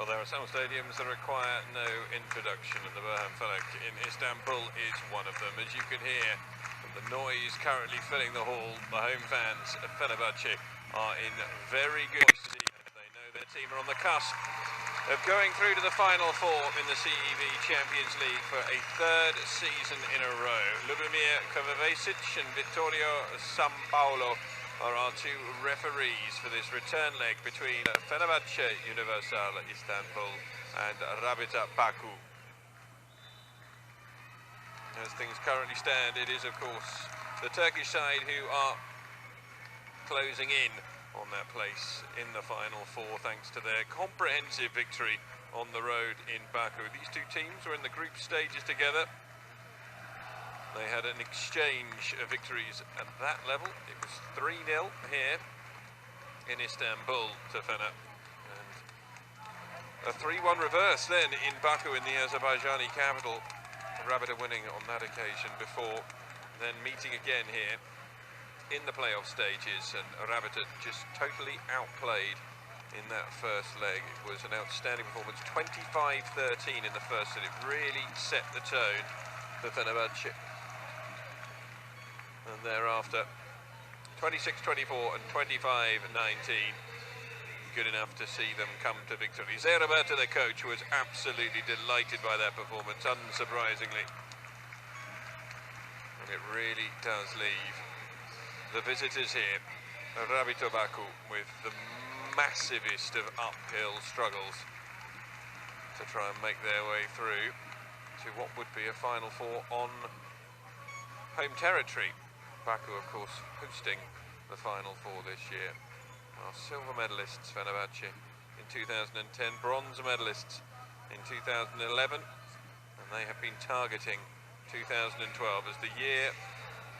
Well, there are some stadiums that require no introduction, and the Burhan Felak in Istanbul is one of them. As you can hear from the noise currently filling the hall, the home fans of Fenerbahce are in very good stead. They know their team are on the cusp of going through to the Final Four in the CEV Champions League for a third season in a row. Lubomir Kovacic and Vittorio Sampaolo are our two referees for this return leg between Fenerbahce Universal Istanbul and Rabita Baku. As things currently stand, it is of course the Turkish side who are closing in on their place in the Final Four thanks to their comprehensive victory on the road in Baku. These two teams were in the group stages together. They had an exchange of victories at that level. It was 3-0 here in Istanbul to Fener. And a 3-1 reverse then in Baku in the Azerbaijani capital. Rabita winning on that occasion before then meeting again here in the playoff stages. And Rabita just totally outplayed in that first leg. It was an outstanding performance, 25-13 in the first, and it really set the tone for Fenerbahce. And thereafter 26-24 and 25-19, good enough to see them come to victory. Rabita, their coach, was absolutely delighted by their performance, unsurprisingly. And it really does leave the visitors here, Rabita Baku, with the massivest of uphill struggles to try and make their way through to what would be a Final Four on home territory. Baku, of course, hosting the Final Four this year. Our silver medalists, Fenerbahce, in 2010, bronze medalists in 2011, and they have been targeting 2012 as the year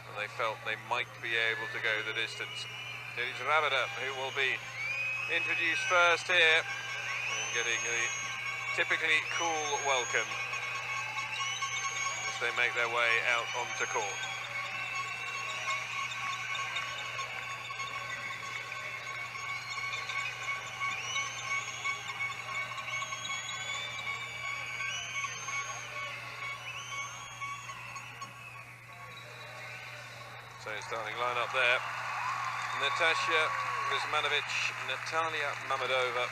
when they felt they might be able to go the distance. It is Rabita who will be introduced first here, and getting the typically cool welcome as they make their way out onto court. So starting line-up there: Natasha Rizmanovic, Natalia Mamedova,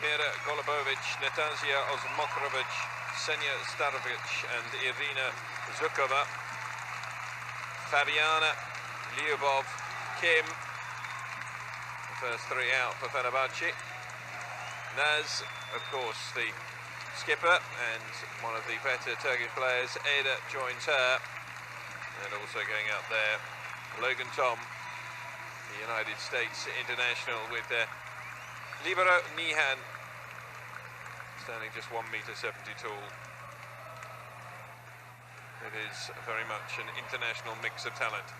Mira Golubovic, Natasia Osmokrovic, Senya Starovic and Irina Zhukova, Fabiana Lyubov, Kim, the first three out for Fenerbahce. Naz, of course, the skipper, and one of the better Turkish players, Ada, joins her. And also going out there, Logan Tom, the United States international, with Libero Nihan, standing just 1.70 meters tall. It is very much an international mix of talent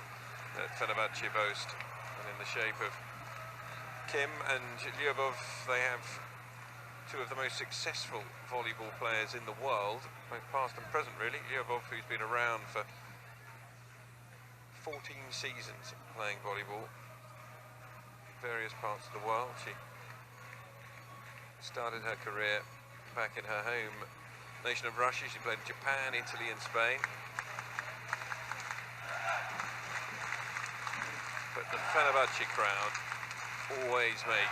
that Fenerbahce boast, and in the shape of Kim and Lyubov, they have two of the most successful volleyball players in the world, both past and present really. Lyubov, who's been around for 14 seasons playing volleyball in various parts of the world. She started her career back in her home nation of Russia. She played in Japan, Italy and Spain. But the Fenerbahce crowd always make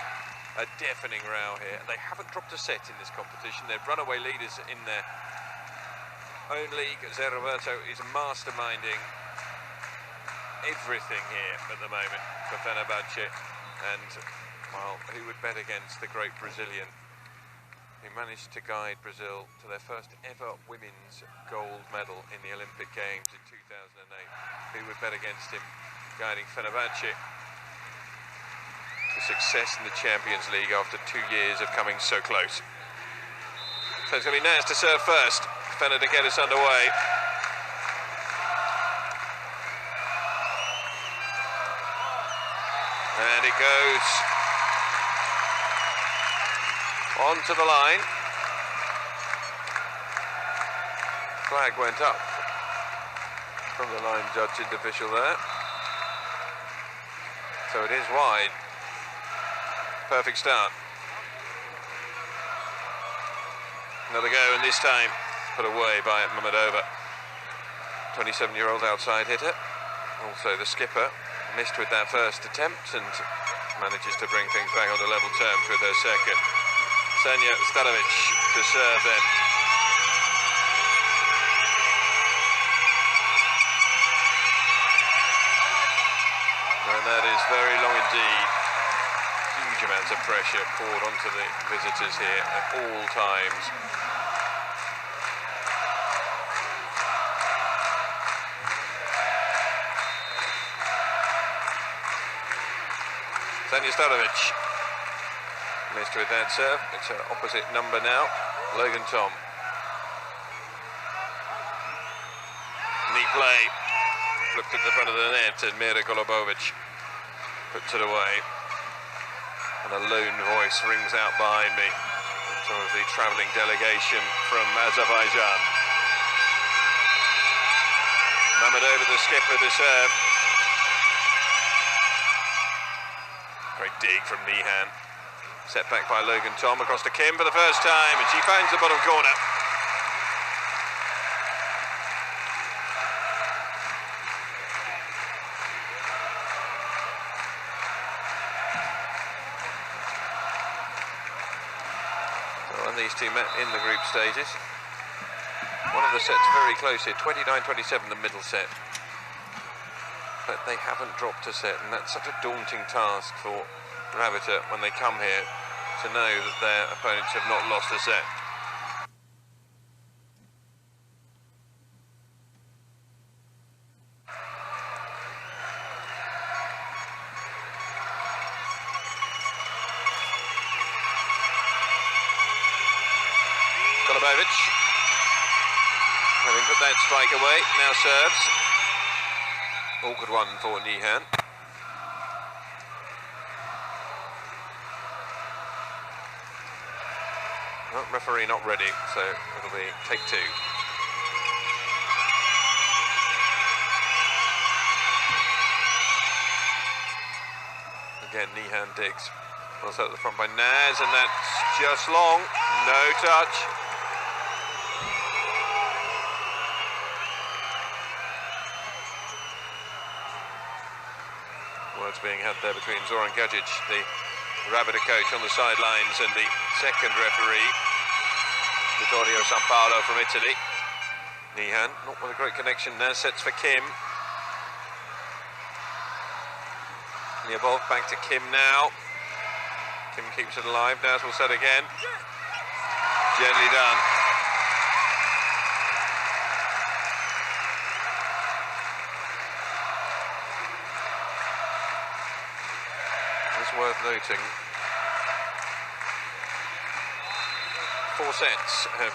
a deafening row here. They haven't dropped a set in this competition. They're runaway leaders in their own league. Roberto is masterminding everything here at the moment for Fenerbahce, and well, who would bet against the great Brazilian who managed to guide Brazil to their first ever women's gold medal in the Olympic Games in 2008. Who would bet against him guiding Fenerbahce to success in the Champions League after 2 years of coming so close? So it's going to be Naz to serve first, Fener to get us underway. And it goes onto the line. Flag went up from the line judge and official there. So it is wide. Perfect start. Another go, and this time put away by Mamedova. 27-year-old outside hitter. Also the skipper missed with that first attempt and manages to bring things back onto level terms with her second. Sanja Stanovic to serve then. And that is very long indeed. Huge amounts of pressure poured onto the visitors here at all times. Sanja Stanovic missed with that serve. It's her opposite number now, Logan Tom. Neat play. Flipped at the front of the net, and Mira Golubovic puts it away. And a lone voice rings out behind me. Some of the travelling delegation from Azerbaijan. Mamedova, the skipper, to serve. Great dig from Nihan. Set back by Logan Tom across to Kim for the first time, and she finds the bottom corner. Well, and these two met in the group stages. One of the sets very close here, 29-27, the middle set. But they haven't dropped a set, and that's such a daunting task for Rabita when they come here to know that their opponents have not lost a set. Golubovic, having put that spike away, now serves. Awkward one for Nihan. Well, referee not ready, so it'll be take two. Again, Nihan digs. Also at the front by Naz, and that's just long. No touch. Words being had there between Zoran Gajic, the Rabita coach, on the sidelines, and the second referee, Vittorio Sampaolo from Italy. Nihan, not with a great connection. Naz sets for Kim. Lyubov back to Kim now. Kim keeps it alive. Naz will set again. Gently done. It's worth noting, 4 sets have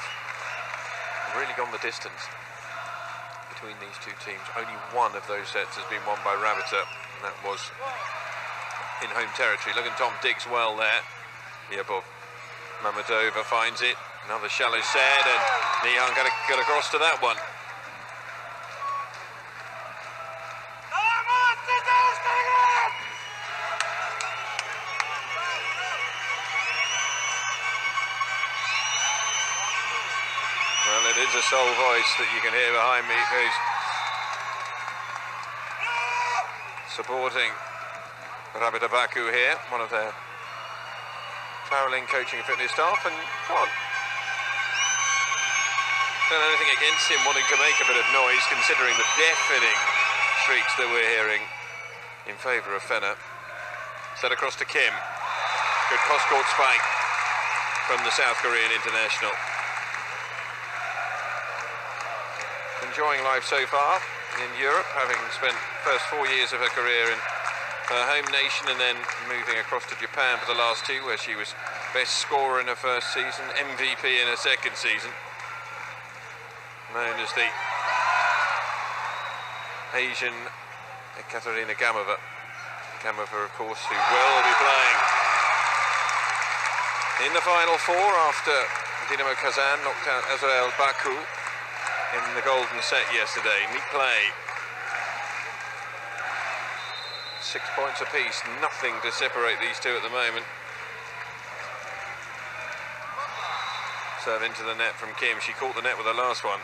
really gone the distance between these two teams. Only one of those sets has been won by Rabita, and that was in home territory. Logan Tom digs well there. Lyubov, Mamedova finds it. Another shallow set, and Nihan got across to that one. Well, it is a sole voice that you can hear behind me who's supporting Rabita Baku here, one of their travelling coaching and fitness staff, and come on. Don't know anything against him wanting to make a bit of noise, considering the deafening shrieks that we're hearing in favour of Fener. Set across to Kim. Good cross-court spike from the South Korean international. Enjoying life so far in Europe, having spent first 4 years of her career in her home nation and then moving across to Japan for the last 2, where she was best scorer in her first season, MVP in her second season. Known as the Asian Ekaterina Gamova. Gamova, of course, who will be playing in the final 4 after Dinamo Kazan knocked out Azrael Baku in the golden set yesterday. Neat play. 6 points apiece, nothing to separate these two at the moment. Serve into the net from Kim. She caught the net with her last one.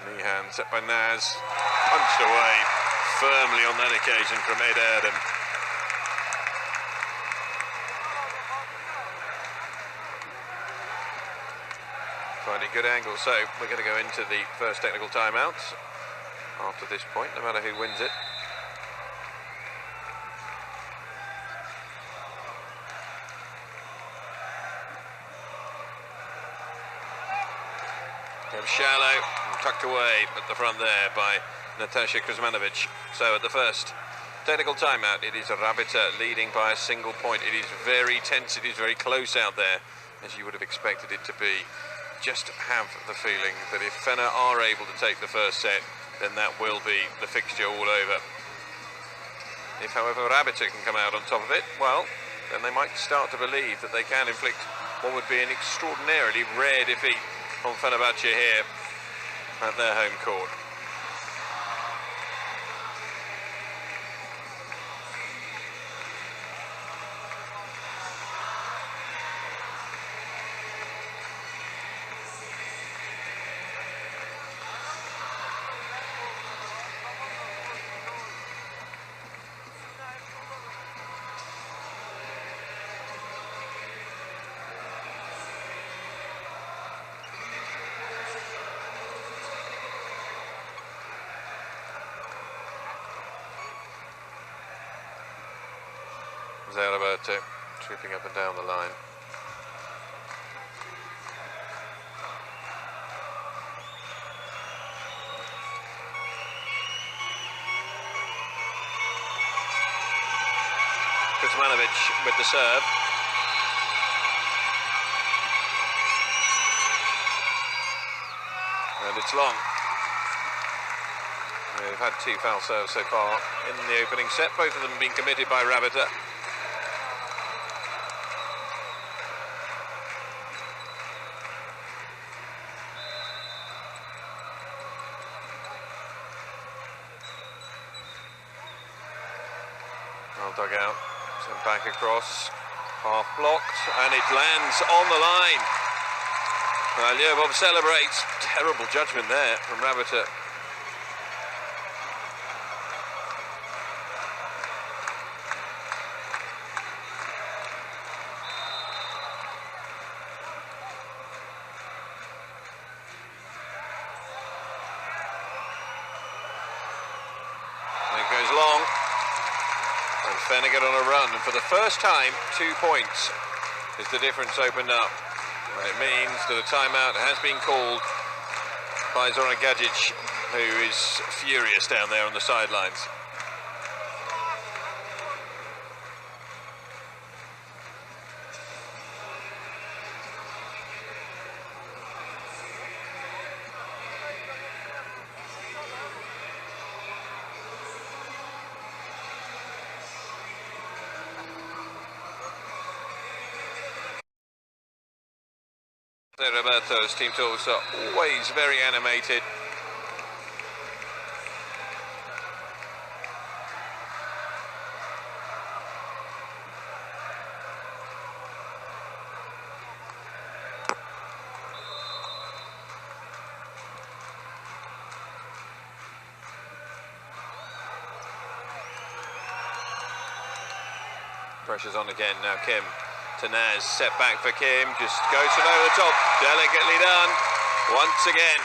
Meehan set by Naz. Punched away firmly on that occasion from Ed Erdem. Finding good angle, so we're going to go into the first technical timeout after this point, no matter who wins it. Shallow, tucked away at the front there by Natasha Kuzmanovic. So at the first technical timeout, it is Rabita leading by a single point. It is very tense, it is very close out there, as you would have expected it to be. Just have the feeling that if Fener are able to take the first set, then that will be the fixture all over. If, however, Rabita can come out on top of it, well, then they might start to believe that they can inflict what would be an extraordinarily rare defeat on Fenerbahce here at their home court. Rabita tripping up and down the line. Kuzmanovic with the serve. And it's long. We've had 2 foul serves so far in the opening set, both of them being committed by Rabita. Dug out, sent back across, half blocked, and it lands on the line. Lyubov celebrates. Terrible judgment there from Rabita. And it goes long. And Fener get on a run, and for the first time, 2 points is the difference opened up. And it means that a timeout has been called by Zoran Gajic, who is furious down there on the sidelines. Roberto's team talks are always very animated. Pressure's on again now. Kim to Naz, set back for Kim, just goes it over the top, delicately done, once again.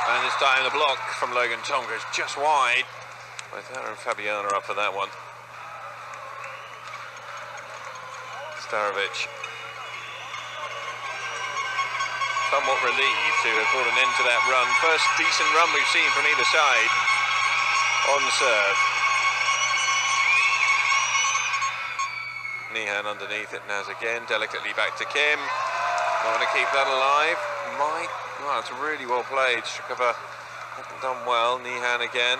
And this time the block from Logan Tonga is just wide. Both her and Fabiana up for that one. Starovic. Somewhat relieved to have brought an end to that run. First decent run we've seen from either side on serve. Nihan underneath it. Naz again, delicately back to Kim. Not going to keep that alive. Well, it's really well played. Shukova hasn't done well. Nihan again.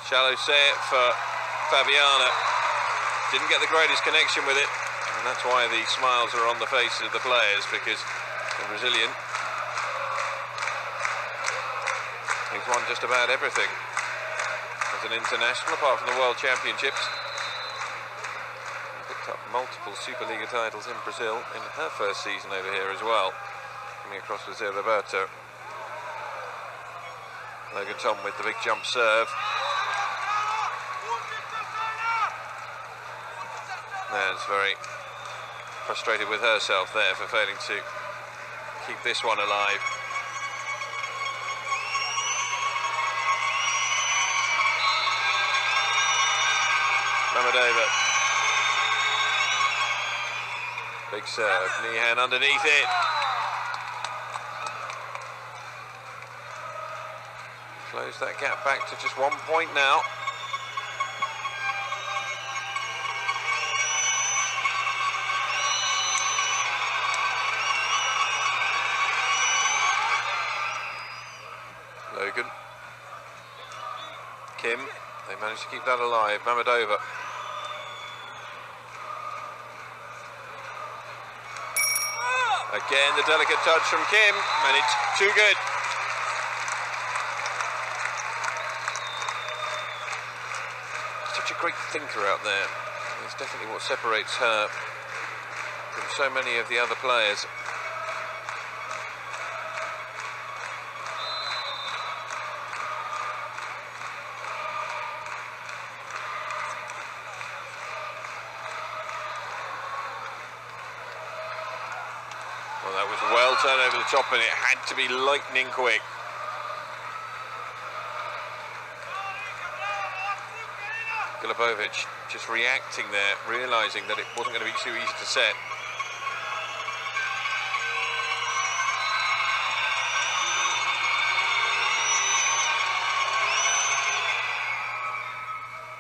Shallow set for Fabiana. Didn't get the greatest connection with it. And that's why the smiles are on the faces of the players, because the Brazilian, he's won just about everything as an international, apart from the World Championships. Picked up multiple Superliga titles in Brazil in her first season over here as well. Coming across with Rabita. Logan Tom with the big jump serve. That's very frustrated with herself there for failing to keep this one alive. Mamadova. Big serve. Nihan underneath it. Close that gap back to just 1 point now. Logan. Kim. They managed to keep that alive. Mamadova. Again, the delicate touch from Kim, and it's too good. Such a great thinker out there. It's definitely what separates her from so many of the other players. Well, that was well turned over the top, and it had to be lightning quick. Golubovic just reacting there, realising that it wasn't going to be too easy to set.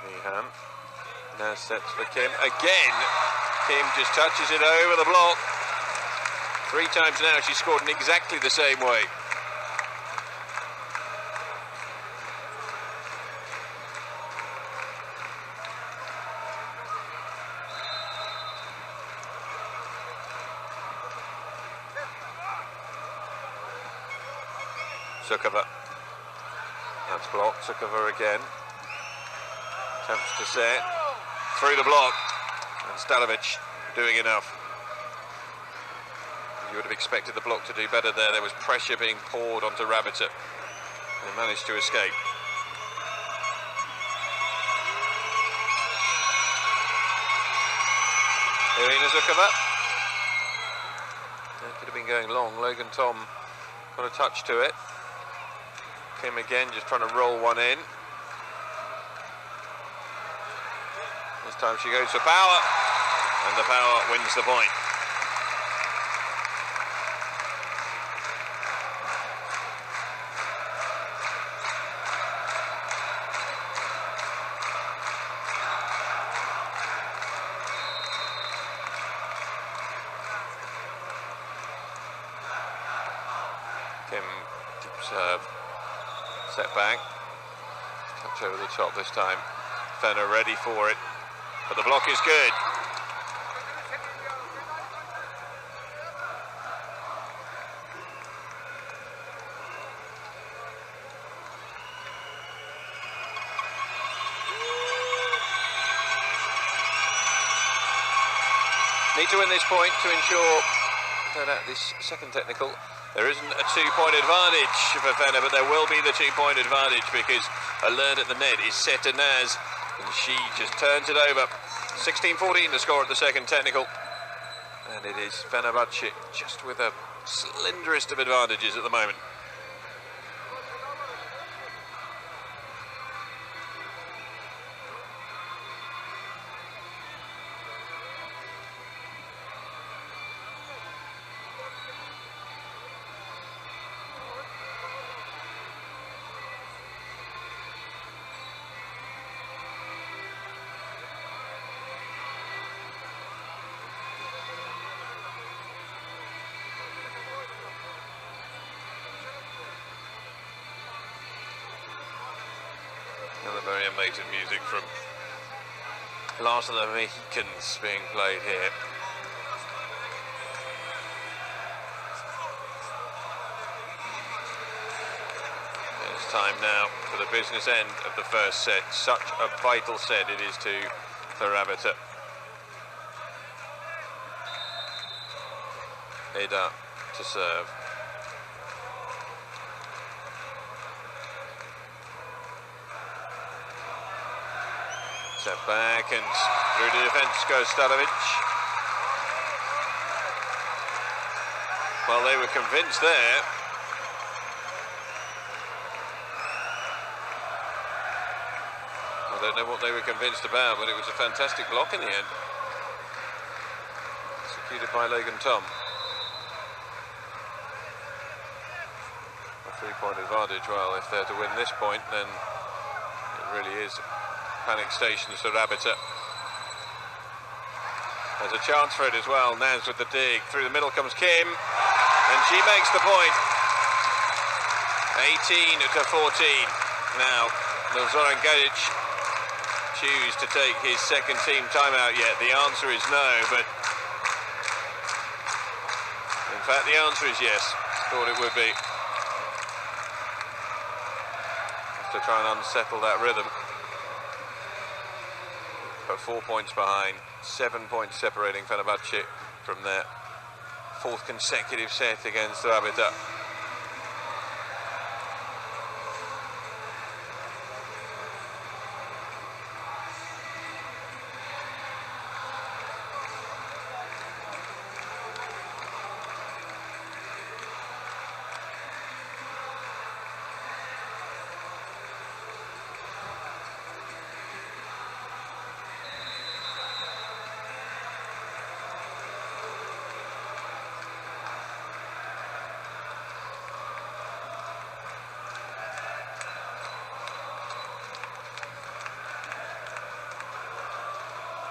Nihan. Now sets for Kim. Again, Kim just touches it over the block. 3 times now she's scored in exactly the same way. Sukova. That's blocked. Sukova again. Attempts to set. Through the block. And Stalovic doing enough. You would have expected the block to do better there. There was pressure being poured onto Rabita. And he managed to escape. Irina Zukova. That could have been going long. Logan Tom got a touch to it. Kim again, just trying to roll one in. This time she goes for power. And the power wins the point. Kim, deep serve, set back, touch over the top this time. Fener ready for it, but the block is good. Need to win this point to ensure that at this second technical there isn't a 2-point advantage for Fener, but there will be the 2-point advantage because alert at the net is set to Naz, and she just turns it over. 16-14 to score at the second technical, and it is Fenerbahce just with the slenderest of advantages at the moment. animated music from Last of the Mohicans being played here. It's time now for the business end of the first set. Such a vital set it is for Rabita. Eda to serve. Set back and through the defence goes Stanovic. Well, they were convinced there. I don't know what they were convinced about, but it was a fantastic block in the end. Executed by Logan Tom. A 3-point advantage. Well, if they're to win this point, then it really is panic stations for Rabita. There's a chance for it as well. Naz with the dig. Through the middle comes Kim, and she makes the point. 18 to 14. Now, will Zoran Gadic choose to take his second team timeout yet? The answer is no, but in fact the answer is yes. Thought it would be. Have to try and unsettle that rhythm. But 4 points behind, 7 points separating Fenerbahce from their fourth consecutive set against Rabita.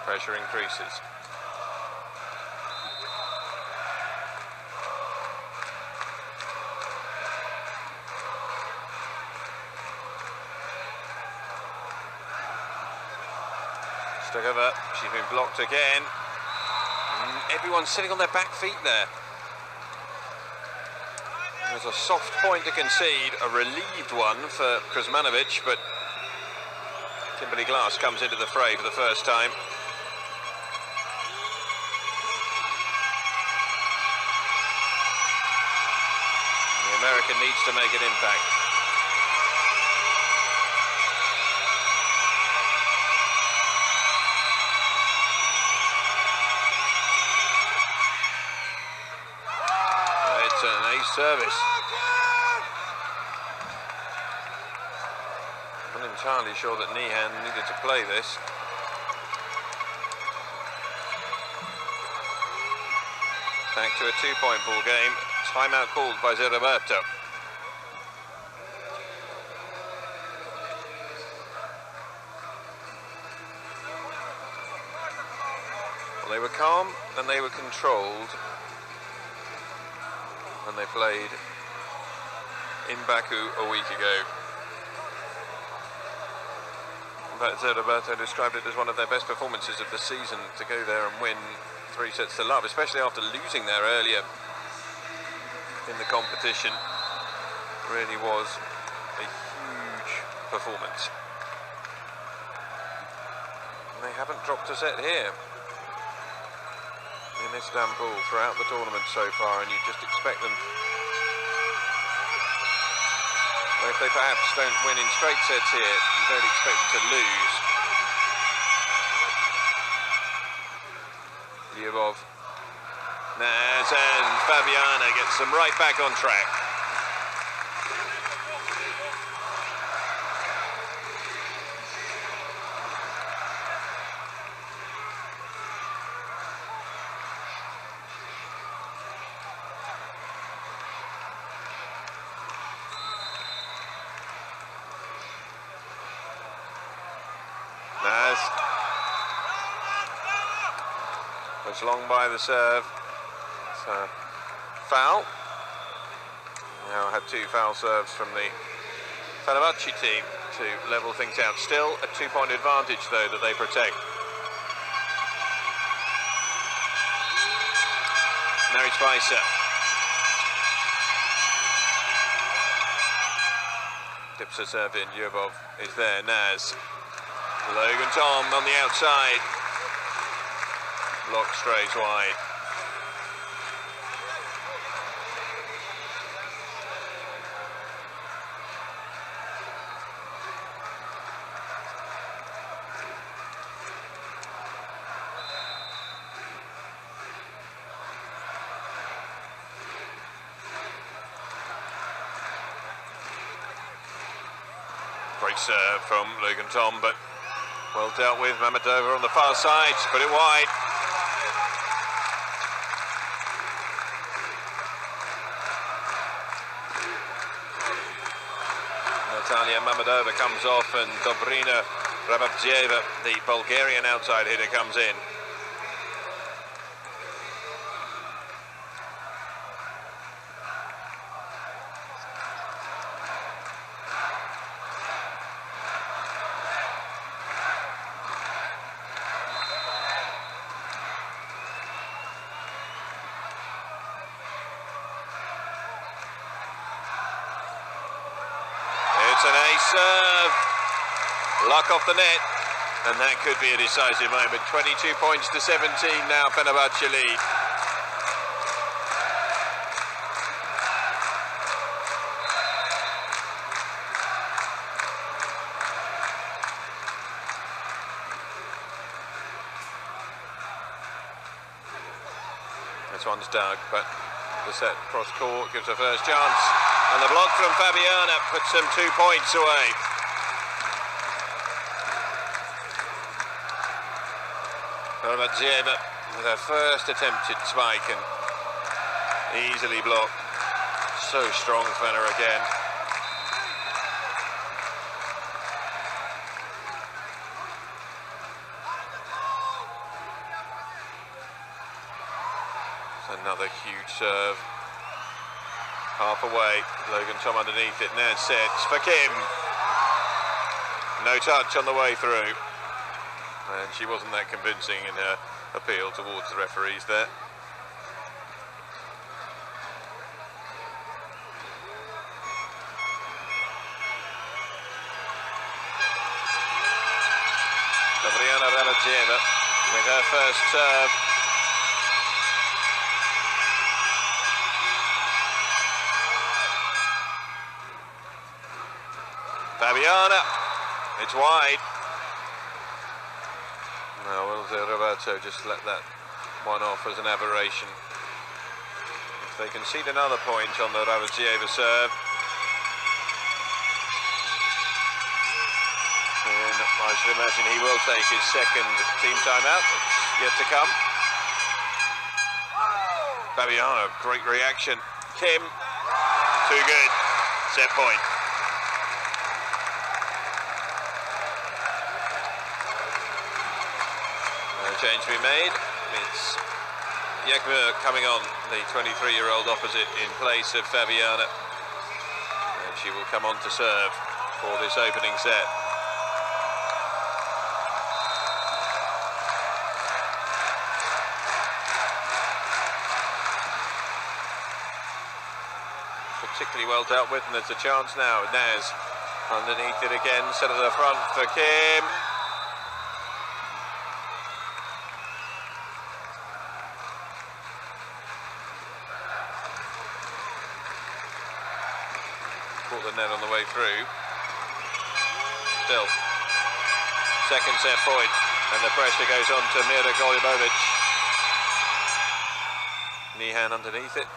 Pressure increases. Stogova, she's been blocked again. Everyone's sitting on their back feet there. There's a soft point to concede, a relieved one for Kuzmanovic, but Kimberly Glass comes into the fray for the first time. The American needs to make an impact. It's an ace service. I'm not entirely sure that Nihan needed to play this. Back to a 2-point ball game. Timeout called by Roberto. Well, they were calm and they were controlled when they played in Baku a week ago. In fact, Roberto described it as one of their best performances of the season to go there and win 3 sets to love, especially after losing there earlier in the competition. Really was a huge performance. And they haven't dropped a set here in Istanbul throughout the tournament so far, and you just expect them, well, if they perhaps don't win in straight sets here, you don't expect them to lose. Lyubov, Naz, and Fabiana gets them right back on track. Naz was long by the serve. So, foul. Now had 2 foul serves from the Fenerbahce team. to level things out. Still a 2-point advantage, though, that they protect. Now it's Spicer. Dips a serve in. Yubov is there. Naz. Logan Tom on the outside. Block straight wide. Great serve from Logan Tom, but well dealt with. Mamedova on the far side, put it wide. Natalia Mamedova comes off, and Dobrina Rabita, the Bulgarian outside hitter, comes in. It's an ace serve, luck off the net, and that could be a decisive moment. 22 points to 17 now, Fenerbahce lead. This one's dug, but the set cross court gives a first chance. And the block from Fabiana puts them 2 points away. Rabita with her first attempted spike and easily blocked. So strong, Fener again. It's another huge serve. Half away, Logan Tom underneath it, Naz sets for Kim. No touch on the way through. And she wasn't that convincing in her appeal towards the referees there. Dobrina Rabita with her first serve. Fabiana, it's wide. Now, will Roberto just let that one off as an aberration? If they concede another point on the Rabita serve, then I should imagine he will take his second team timeout. It's yet to come. Fabiana, great reaction. Kim, too good. Set point. Change to be made. It's Yekmur coming on, the 23-year-old opposite, in place of Fabiana. And she will come on to serve for this opening set. Particularly well dealt with, and there's a chance now. Naz underneath it again, set at the front for Kim. Caught the net on the way through. Still, second set point, and the pressure goes on to Mira Golubovich. Nihan underneath it,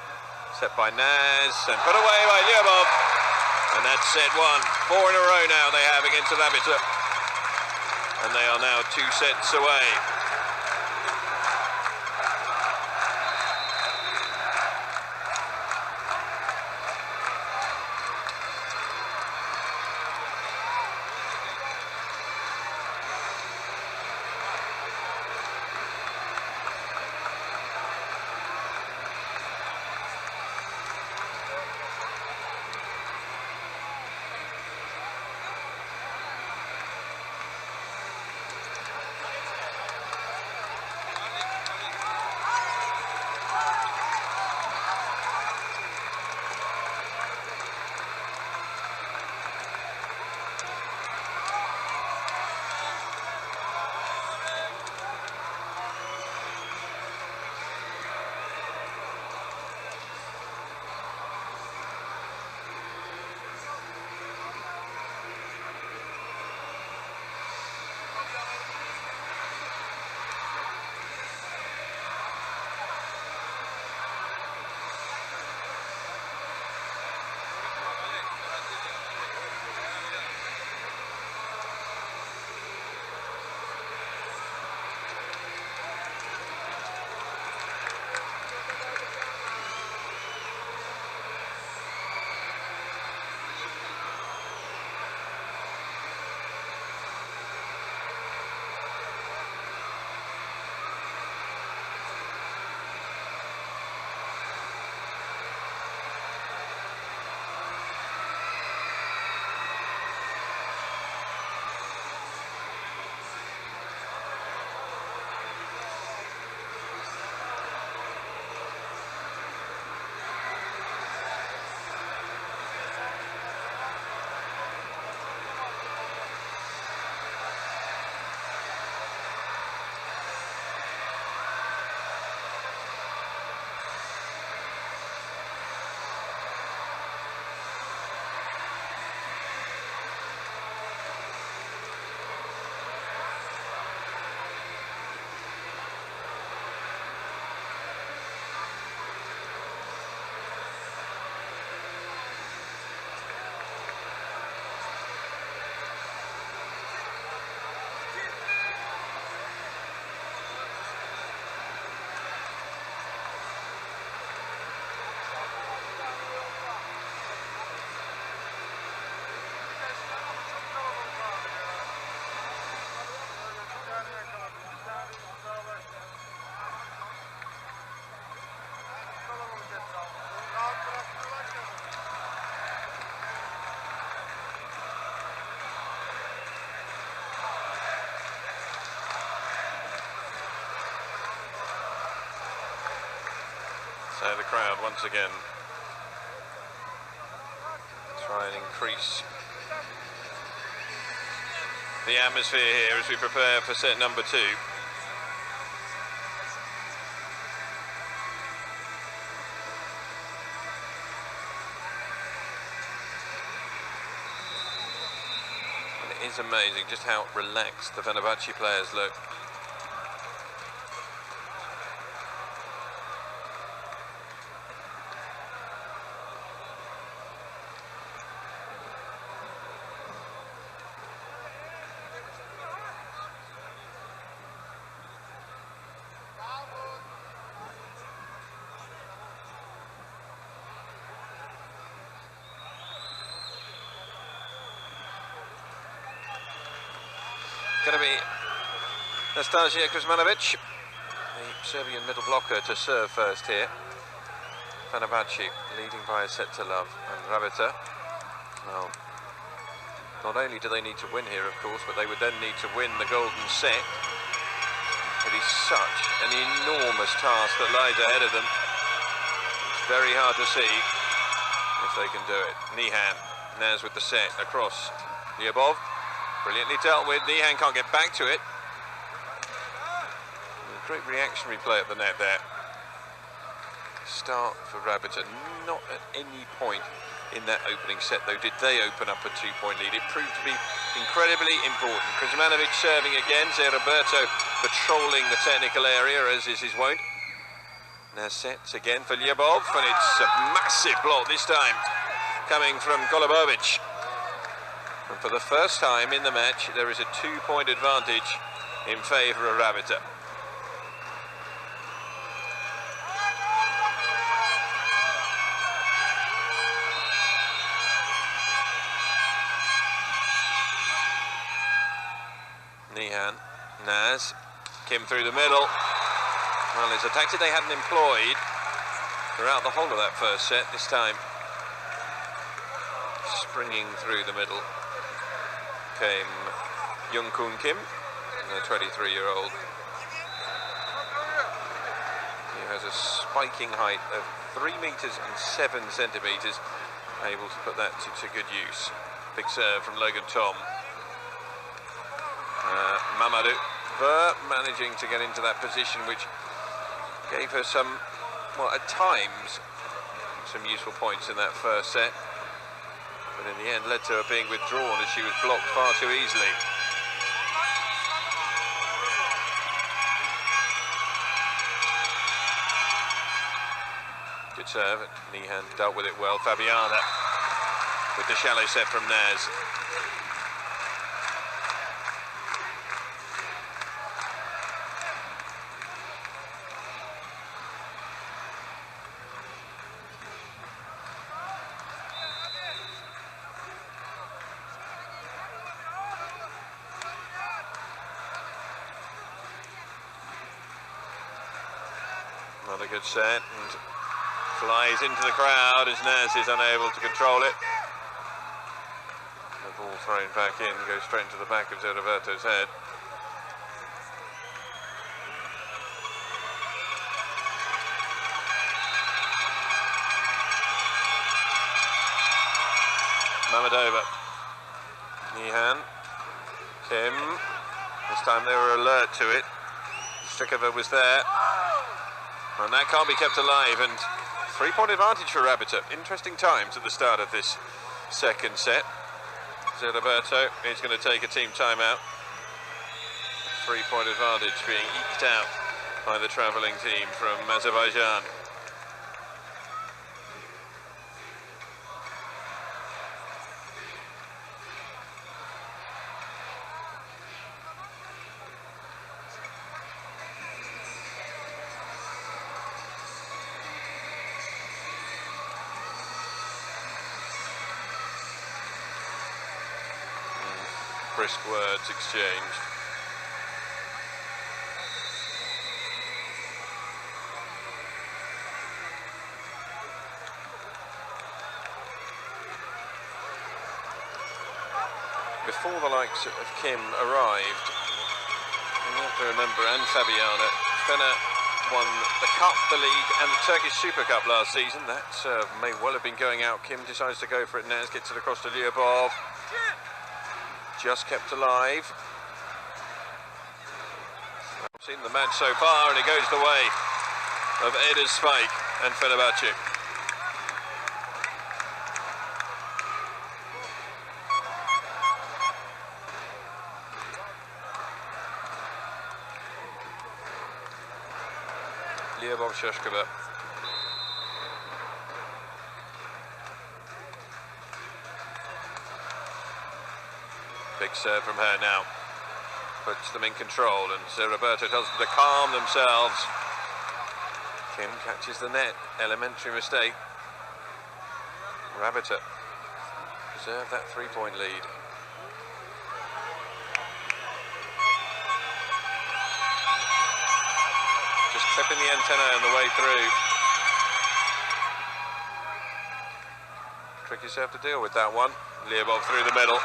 set by Naz, and put away by Lyubov. And that's set one. 4 in a row now they have against Rabita. And they are now 2 sets away. So the crowd once again try and increase the atmosphere here as we prepare for set number 2. And it is amazing just how relaxed the Fenerbahce players look. Going to be Nastasia Kuzmanovic, the Serbian middle blocker, to serve first here. Fenerbahce leading by a set to love, and Rabita, well, not only do they need to win here, of course, but they would then need to win the golden set. It is such an enormous task that lies ahead of them. It's very hard to see if they can do it. Nihan, Naz with the set across. Lyubov. Brilliantly dealt with. Nihan can't get back to it. Great reactionary play at the net there. Start for Rabita. Not at any point in that opening set, though, did they open up a 2-point lead. It proved to be incredibly important. Kuzmanovic serving again. Roberto patrolling the technical area, as is his wont. Now sets again for Lyubov, and it's a massive block this time, coming from Golubovic. And for the first time in the match, there is a 2-point advantage in favour of Rabita. Nihan, Naz, Kim through the middle. Well, it's a tactic they hadn't employed throughout the whole of that first set. This time, springing through the middle came Jungkoon Kim, the 23-year-old, who has a spiking height of 3 meters and 7 centimeters, able to put that to good use. Big serve from Logan Tom. Mamadou Ver managing to get into that position, which gave her some, well, at times, some useful points in that first set. But in the end led to her being withdrawn as she was blocked far too easily. Good serve. Nihan dealt with it well. Fabiana with the shallow set from Naz. Another good set, and flies into the crowd as Naz is unable to control it. The ball thrown back in, goes straight into the back of Roberto's head. Mamadova, Nihan, Kim. This time they were alert to it. Strikova was there. And that can't be kept alive, and 3-point advantage for Rabita. Interesting times at the start of this second set. Roberto is going to take a team timeout. 3-point advantage being eked out by the travelling team from Azerbaijan. Brisk words exchanged. Before the likes of Kim arrived, you have to remember, and Fabiana, Fener won the Cup, the League and the Turkish Super Cup last season. That serve may well have been going out. Kim decides to go for it. Naz gets it across to Lyubov. Just kept alive. I've seen the match so far, and it goes the way of Ada's spike and Fenerbahce. Lyubov Sheshkova. Big serve from her now. Puts them in control, and so Rabita tells them to calm themselves. Kim catches the net. Elementary mistake. Rabita preserve that three-point lead. Just clipping the antenna on the way through. Tricky serve to deal with that one. Lyubov through the middle.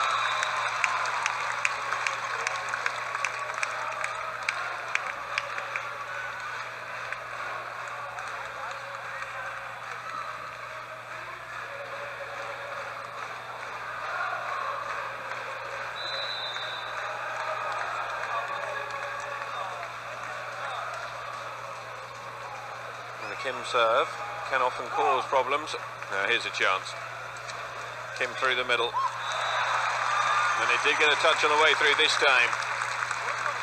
Kim serve can often cause problems. Now here's a chance. Kim through the middle. And they did get a touch on the way through this time.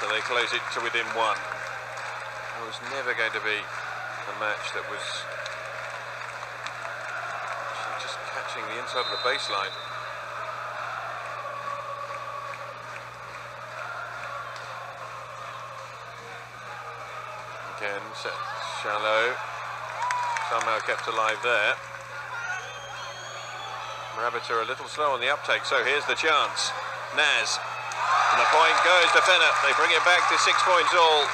So they close it to within one. It was never going to be a match that was just catching the inside of the baseline. Again, set shallow. Somehow kept alive there. Rabita a little slow on the uptake, so here's the chance. Naz. And the point goes to Fener. They bring it back to 6 points all.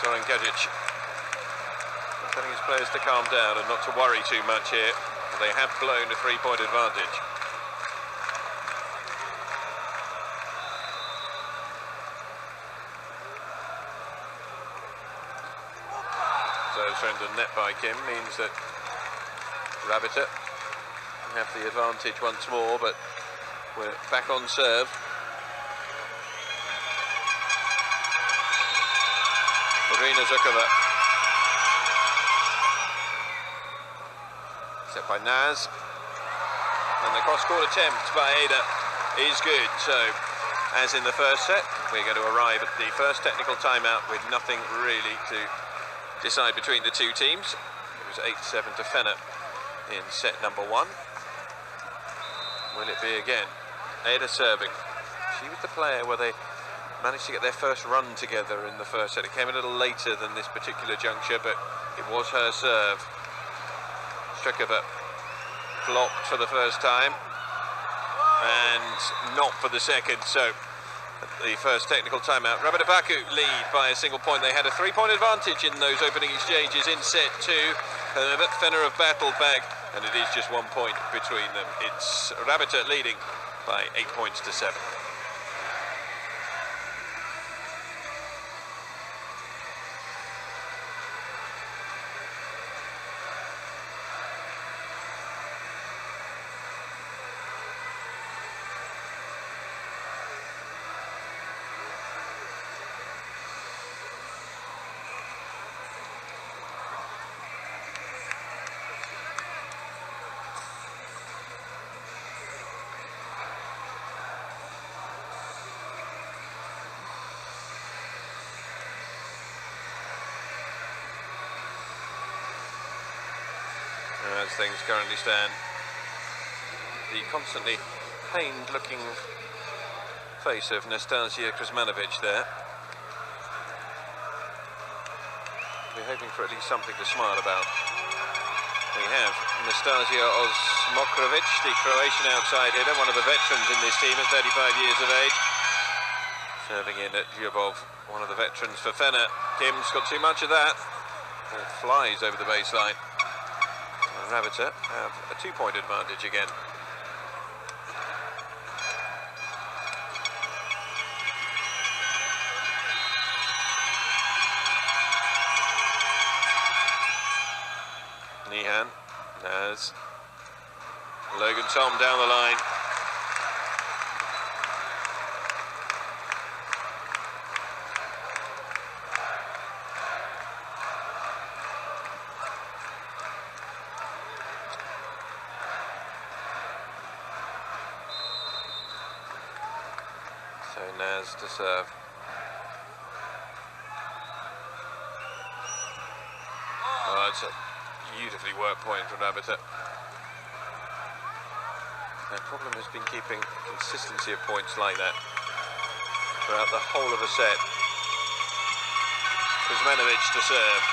Zoran Gajic telling his players to calm down and not to worry too much here. They have blown a three-point advantage. Friend and net by Kim means that Rabita have the advantage once more, but we're back on serve. Irina Zukova. Set by Naz. And the cross-court attempt by Ada is good. So, as in the first set, we're going to arrive at the first technical timeout with nothing really to decide between the two teams. It was 8-7 to Fener in set number one. Will it be again? Ada serving. She was the player where they managed to get their first run together in the first set. It came a little later than this particular juncture, but it was her serve. Shekova blocked for the first time and not for the second. So the first technical timeout. Rabita Baku lead by a single point. They had a three-point advantage in those opening exchanges in set two. But Fener have battled back, and it is just 1 point between them. It's Rabita leading by 8 points to 7. As things currently stand, the constantly pained-looking face of Nastasia Kuzmanovic there. We're hoping for at least something to smile about. We have Nastasia Osmokrovic, the Croatian outside hitter, one of the veterans in this team at 35 years of age. Serving in at Lyubov, one of the veterans for Fener. Kim's got too much of that. It flies over the baseline. Rabita have a 2-point advantage again. Naz. Logan Tom down the line. So Naz to serve. Oh, it's a beautifully worked point for Rabita. Their problem has been keeping consistency of points like that throughout the whole of a set. Kuzmanovic to serve.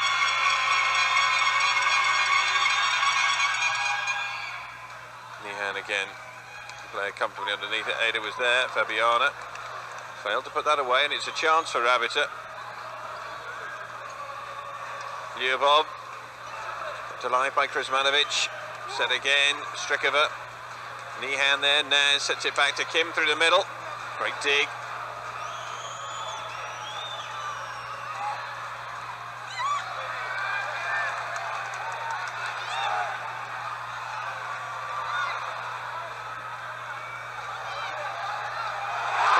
Nihan again. Player comfortably underneath it. Ada was there. Fabiana failed to put that away, and it's a chance for Rabita. Lyubov put alive by Kuzmanovic. Set again. Strikova. Nihan there, Naz sets it back to Kim through the middle. Great dig.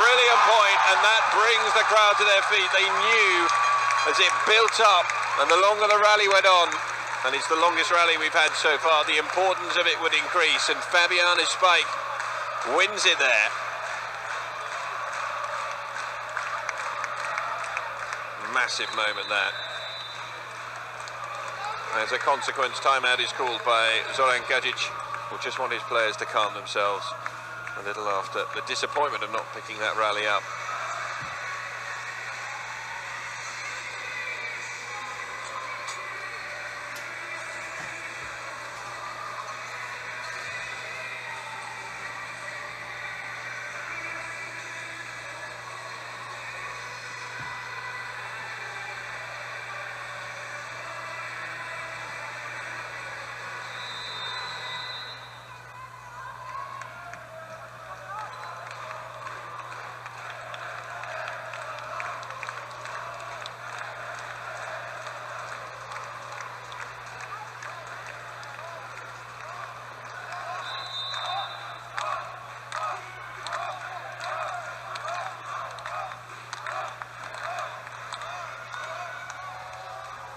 Brilliant point, and that brings the crowd to their feet. They knew as it built up, and the longer the rally went on, and it's the longest rally we've had so far, the importance of it would increase, and Fabiana's spike wins it there. Massive moment that. As a consequence, timeout is called by Zoran Gajic, who just want his players to calm themselves a little after the disappointment of not picking that rally up.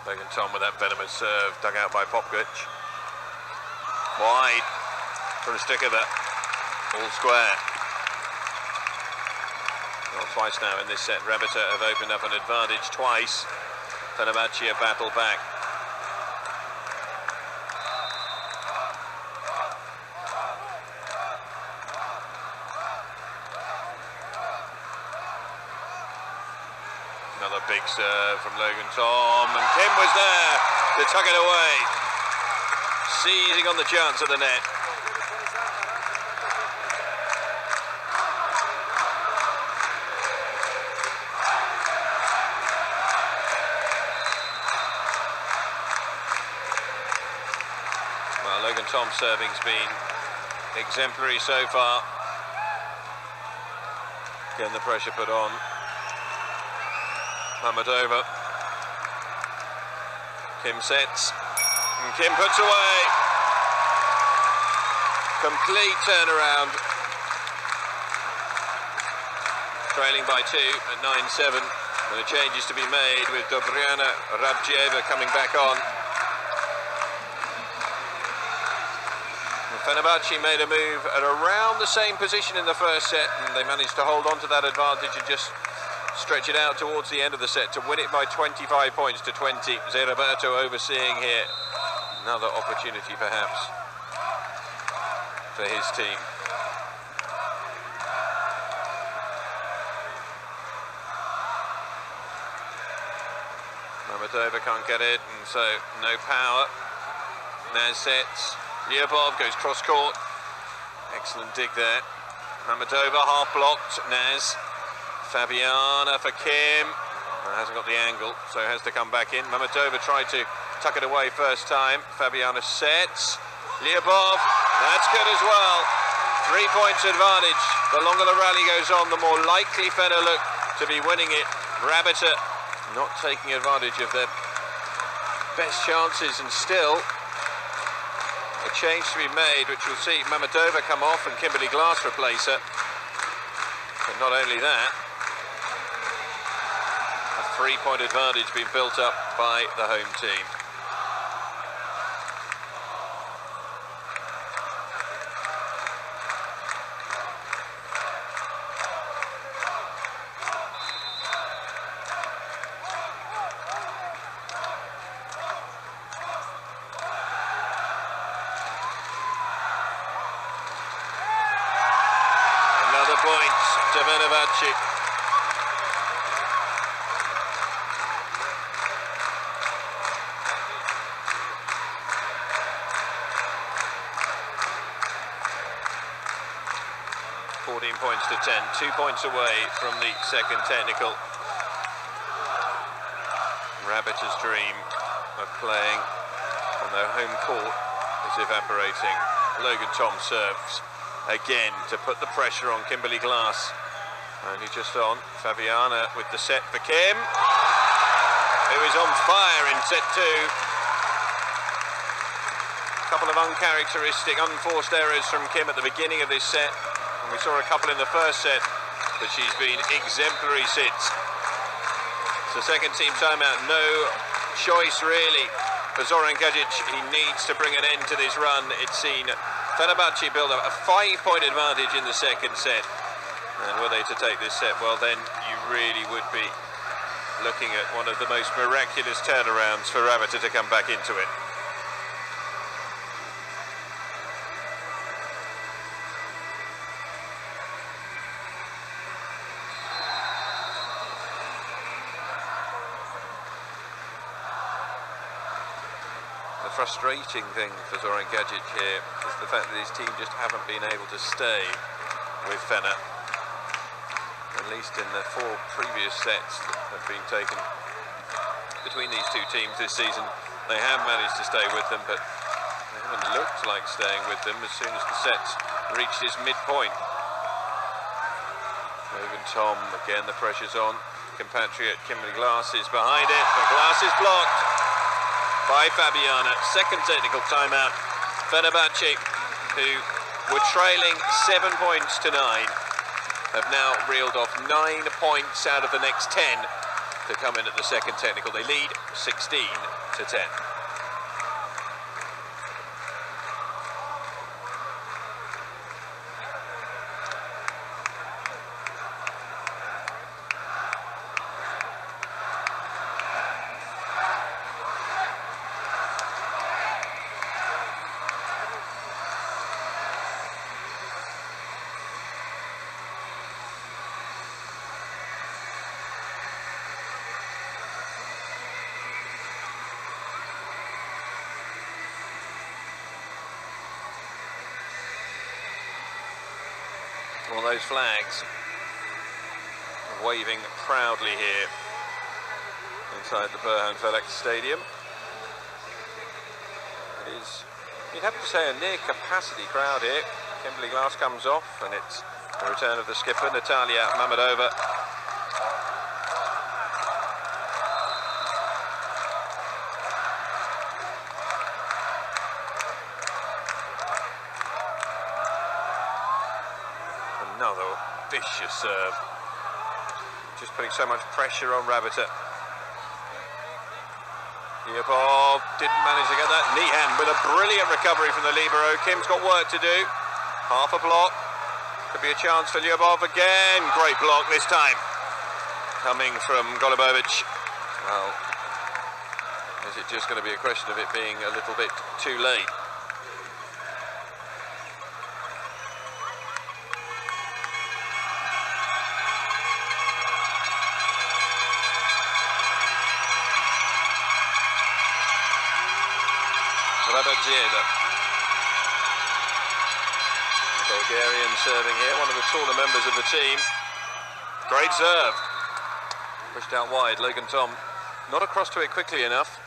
Logan Tom with that venomous serve, dug out by Popkic. Wide for a stick of that. All square. Well, twice now in this set, Rabita have opened up an advantage twice. Fenerbahce have battled back. Another big serve from Logan Tom, and Kim was there to tuck it away, seizing on the chance at the net. Well, Logan Tom's serving's been exemplary so far. Getting the pressure put on. Mammadova. Kim sets, and Kim puts away. Complete turnaround. Trailing by 2 at 9-7. And a change is to be made with Dobriana Rabjieva coming back on. And Fenerbahce made a move at around the same position in the first set, and they managed to hold on to that advantage and just stretch it out towards the end of the set to win it by 25 points to 20. Zé Roberto overseeing here. Another opportunity perhaps for his team. Mammadova can't get it, and so no power. Naz sets. Lyubov goes cross court. Excellent dig there. Mammadova half blocked. Naz. Fabiana for Kim. Hasn't got the angle, so has to come back in. Mammadova tried to tuck it away first time. Fabiana sets. Lyubov, that's good as well. 3 points advantage. The longer the rally goes on, the more likely Fener look to be winning it. Rabita not taking advantage of their best chances, and still a change to be made, which will see Mamedova come off and Kimberly Glass replace her. But not only that, a 3-point advantage being built up by the home team. Points to Fenerbahce. Points to 10, 2 points away from the second technical. Rabita's dream of playing on their home court is evaporating. Logan Tom serves again to put the pressure on Kimberly Glass. Only just on. Fabiana with the set for Kim, who is on fire in set 2. A couple of uncharacteristic, unforced errors from Kim at the beginning of this set. And we saw a couple in the first set, but she's been exemplary since. So second team timeout, no choice really for Zoran Gajic. He needs to bring an end to this run. It's seen Fenerbahce build up a 5-point advantage in the second set. And were they to take this set, well then you really would be looking at one of the most miraculous turnarounds for Rabita to come back into it. The frustrating thing for Zoran Gajic here is the fact that his team just haven't been able to stay with Fener. At least in the 4 previous sets that have been taken between these two teams this season, they have managed to stay with them, but they haven't looked like staying with them as soon as the sets reached its midpoint. Logan Tom, again the pressure's on. Compatriot Kimberly Glass is behind it, but Glass is blocked by Fabiana. Second technical timeout. Fenerbahce, who were trailing 7 points to 9, have now reeled off 9 points out of the next 10 to come in at the second technical. They lead 16 to 10. Well, those flags waving proudly here inside the Burhan Felix Stadium. It is, you'd have to say, a near capacity crowd here. Kimberly Glass comes off and it's the return of the skipper, Natalia Mamedova. Another vicious serve, just putting so much pressure on Rabita. Lyubov didn't manage to get that. Nihan with a brilliant recovery from the libero. Kim's got work to do. Half a block. Could be a chance for Lyubov again. Great block this time, coming from Golubovic. Well, is it just going to be a question of it being a little bit too late? Rabita, Bulgarian serving here, one of the taller members of the team. Great serve. Pushed out wide, Logan Tom not across to it quickly enough.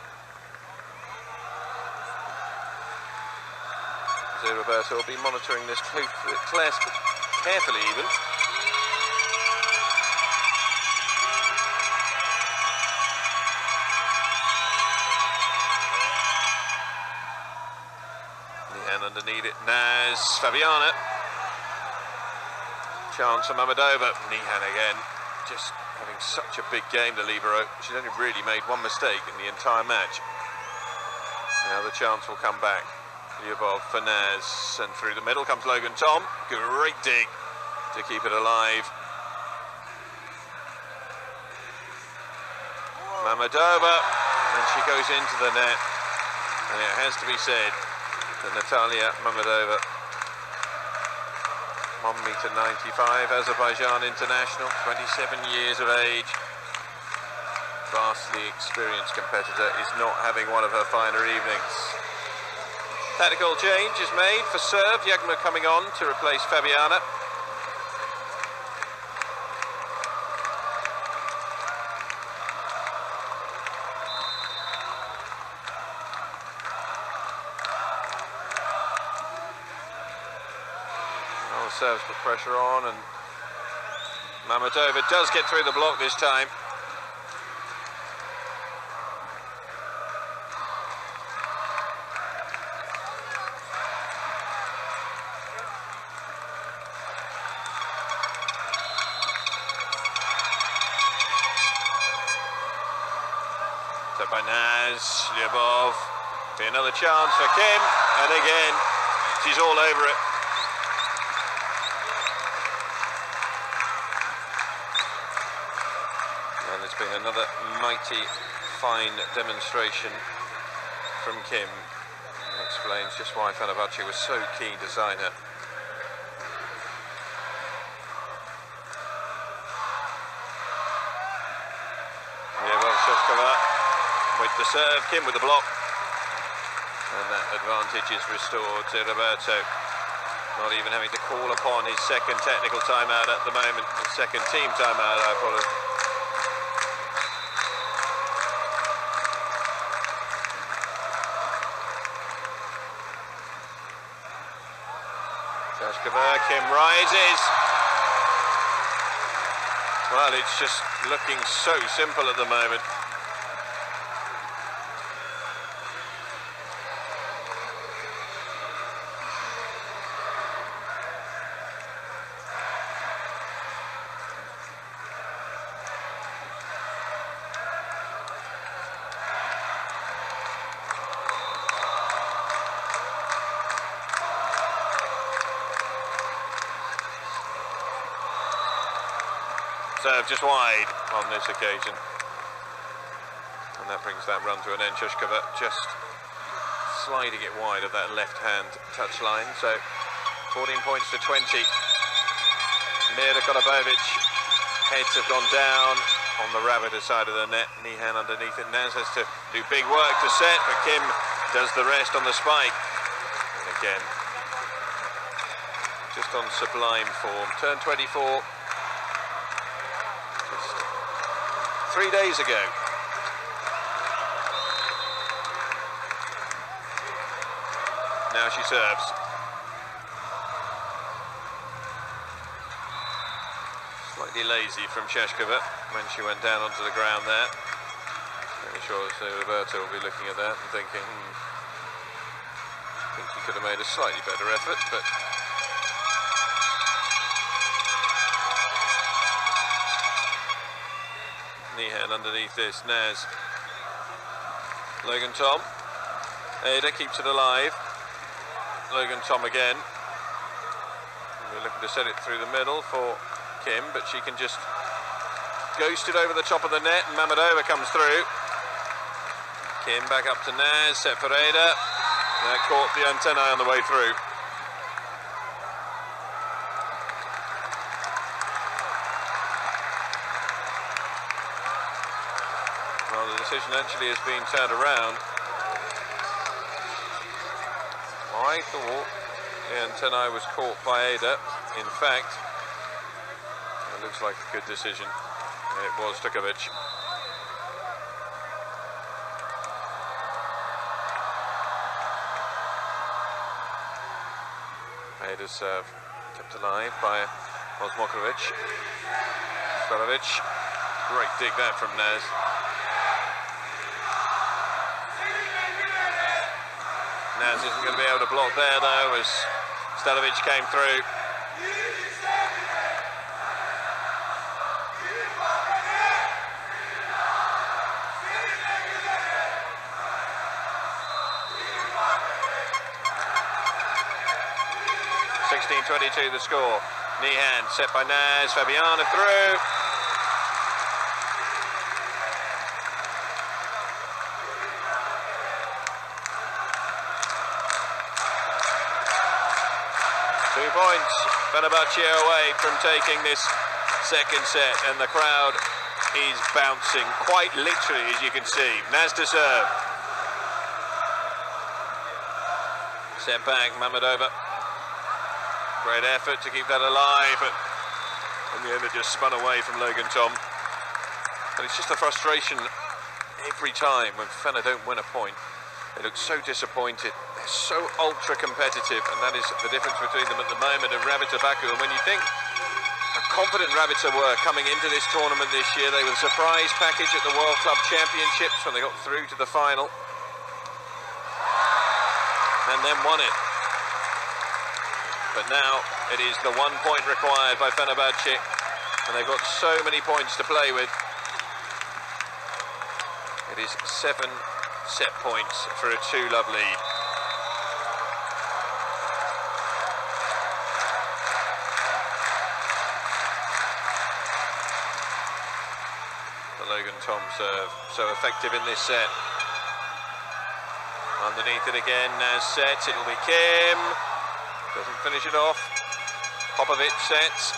So Roberto will be monitoring this carefully even. underneath it. Naz, Fabiana. Chance for Mammadova. Nihan again. Just having such a big game, the libero. She's only really made one mistake in the entire match. Now the chance will come back. Lyubov for Naz. And through the middle comes Logan Tom. Great dig to keep it alive. Mammadova. And she goes into the net. And it has to be said that Natalia Mammadova, 1m95, Azerbaijan international, 27 years of age, vastly experienced competitor, is not having one of her finer evenings. Tactical change is made for serve. Jagma coming on to replace Fabiana. Serves put pressure on, and Mammadova does get through the block this time. Set by Naz, Lyubov. Be another chance for Kim, and again, she's all over it. And it's been another mighty fine demonstration from Kim. That explains just why Fenerbahce was so keen to sign her. Yeah, well, Shoshkova with the serve, Kim with the block. And that advantage is restored to Roberto. Not even having to call upon his second technical timeout at the moment. His second team timeout, I apologize. Kim rises. Well, it's just looking so simple at the moment. Serve just wide on this occasion. And that brings that run to an end. Shoshkova just sliding it wide of that left-hand touchline. So 14 points to 20. Mira Kolabovic. Heads have gone down on the Rabita side of the net. Nihan underneath it. Naz has to do big work to set, but Kim does the rest on the spike. And again, just on sublime form. Turn 24. 3 days ago. Now she serves. Slightly lazy from Shoshkova when she went down onto the ground there. I'm sure Roberto will be looking at that and thinking, I think he could have made a slightly better effort, but Nihan underneath this. Naz. Logan Tom. Ada keeps it alive. Logan Tom again. We're looking to set it through the middle for Kim, but she can just ghost it over the top of the net, and Mammadova comes through. Kim back up to Naz, set for Ada. That caught the antennae on the way through. Well, the decision actually has been turned around. I thought the antennae was caught by Ada. In fact, it looks like a good decision. It was Tukovic. Ada's serve kept alive by Osmokovic. Stanovic. Great dig that from Naz. Naz isn't going to be able to block there though, as Stanovic came through. .22 the score. Nihan set by Naz, Fabiana through. Points, Fenerbahce away from taking this second set, and the crowd is bouncing quite literally, as you can see. Naz to serve. Set back, Mamedova. Great effort to keep that alive, but in the end it just spun away from Logan Tom. And it's just a frustration every time when Fener don't win a point. They look so disappointed. They're so ultra competitive, and that is the difference between them at the moment and Rabita Baku. And when you think how confident Rabita were coming into this tournament this year, they were the surprise package at the World Club Championships when they got through to the final and then won it. But now it is the 1 point required by Fenerbahce, and they've got so many points to play with. It is 7 set points for a 2-love lead. The Logan Tom serve, so effective in this set. Underneath it again, Naz sets, it'll be Kim. Doesn't finish it off. Popovic sets.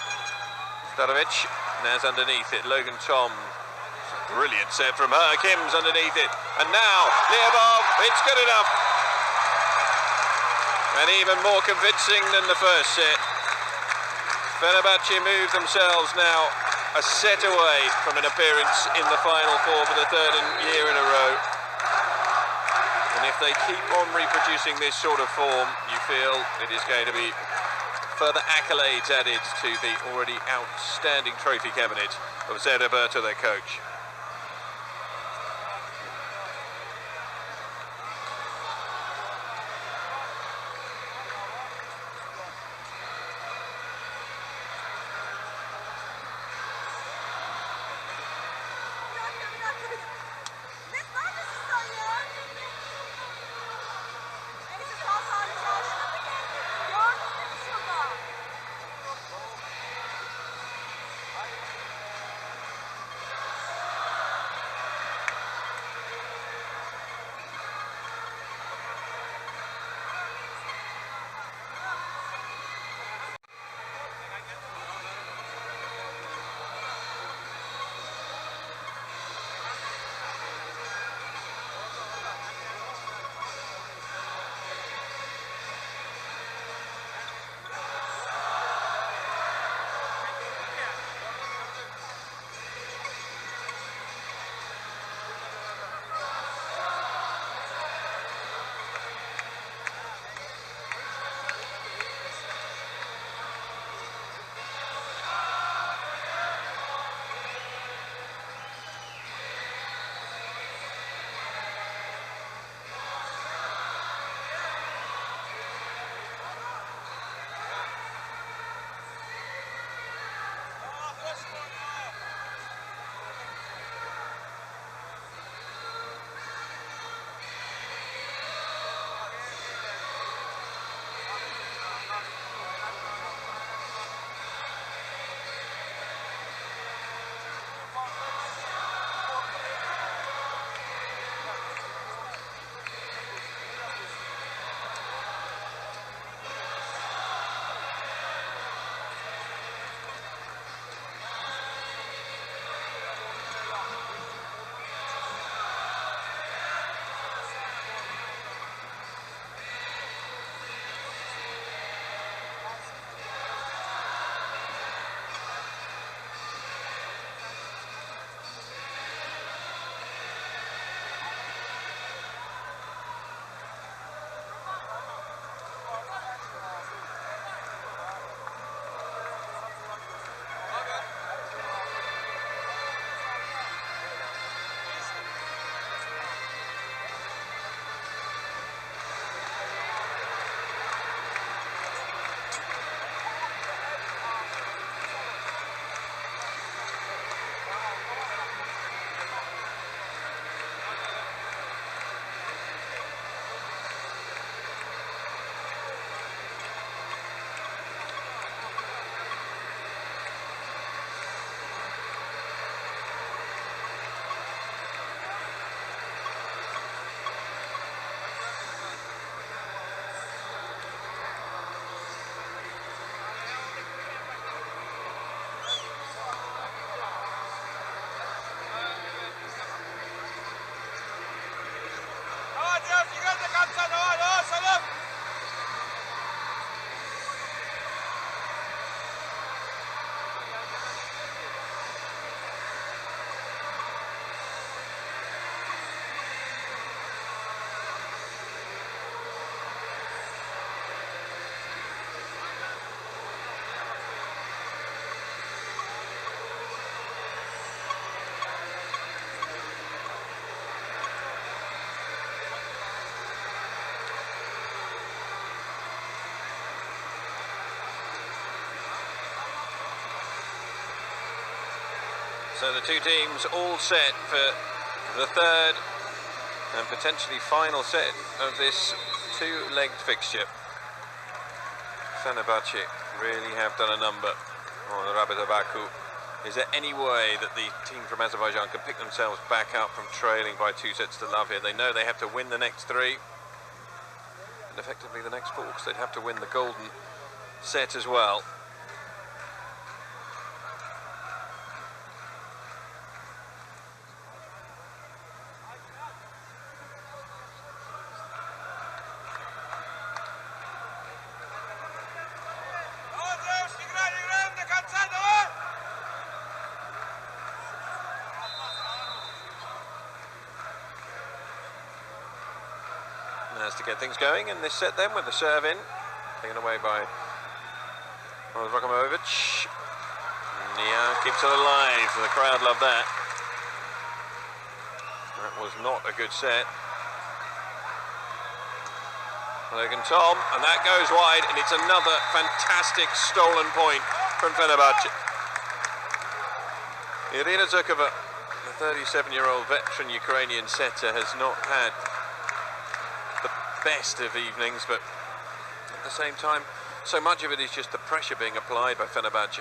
Stanovic, Naz underneath it, Logan Tom. Brilliant set from her, Kim's underneath it. And now, Leobov, it's good enough. And even more convincing than the first set. Fenerbahce move themselves now a set away from an appearance in the Final Four for the third year in a row. And if they keep on reproducing this sort of form, you feel it is going to be further accolades added to the already outstanding trophy cabinet of Zé Roberto, their coach. So the two teams all set for the third and potentially final set of this two-legged fixture. Fenerbahce really have done a number on Rabita Baku. Is there any way that the team from Azerbaijan can pick themselves back up from trailing by 2-0 here? They know they have to win the next three and effectively the next four, because they'd have to win the golden set as well. Has to get things going in this set then, with the serve in, taken away by Rakomovic. Nia keeps it alive, the crowd love that. That was not a good set. Logan Tom, and that goes wide, and it's another fantastic stolen point from Fenerbahce. Irina Zhukova, the 37-year-old veteran Ukrainian setter, has not had best of evenings, but at the same time, so much of it is just the pressure being applied by Fenerbahce.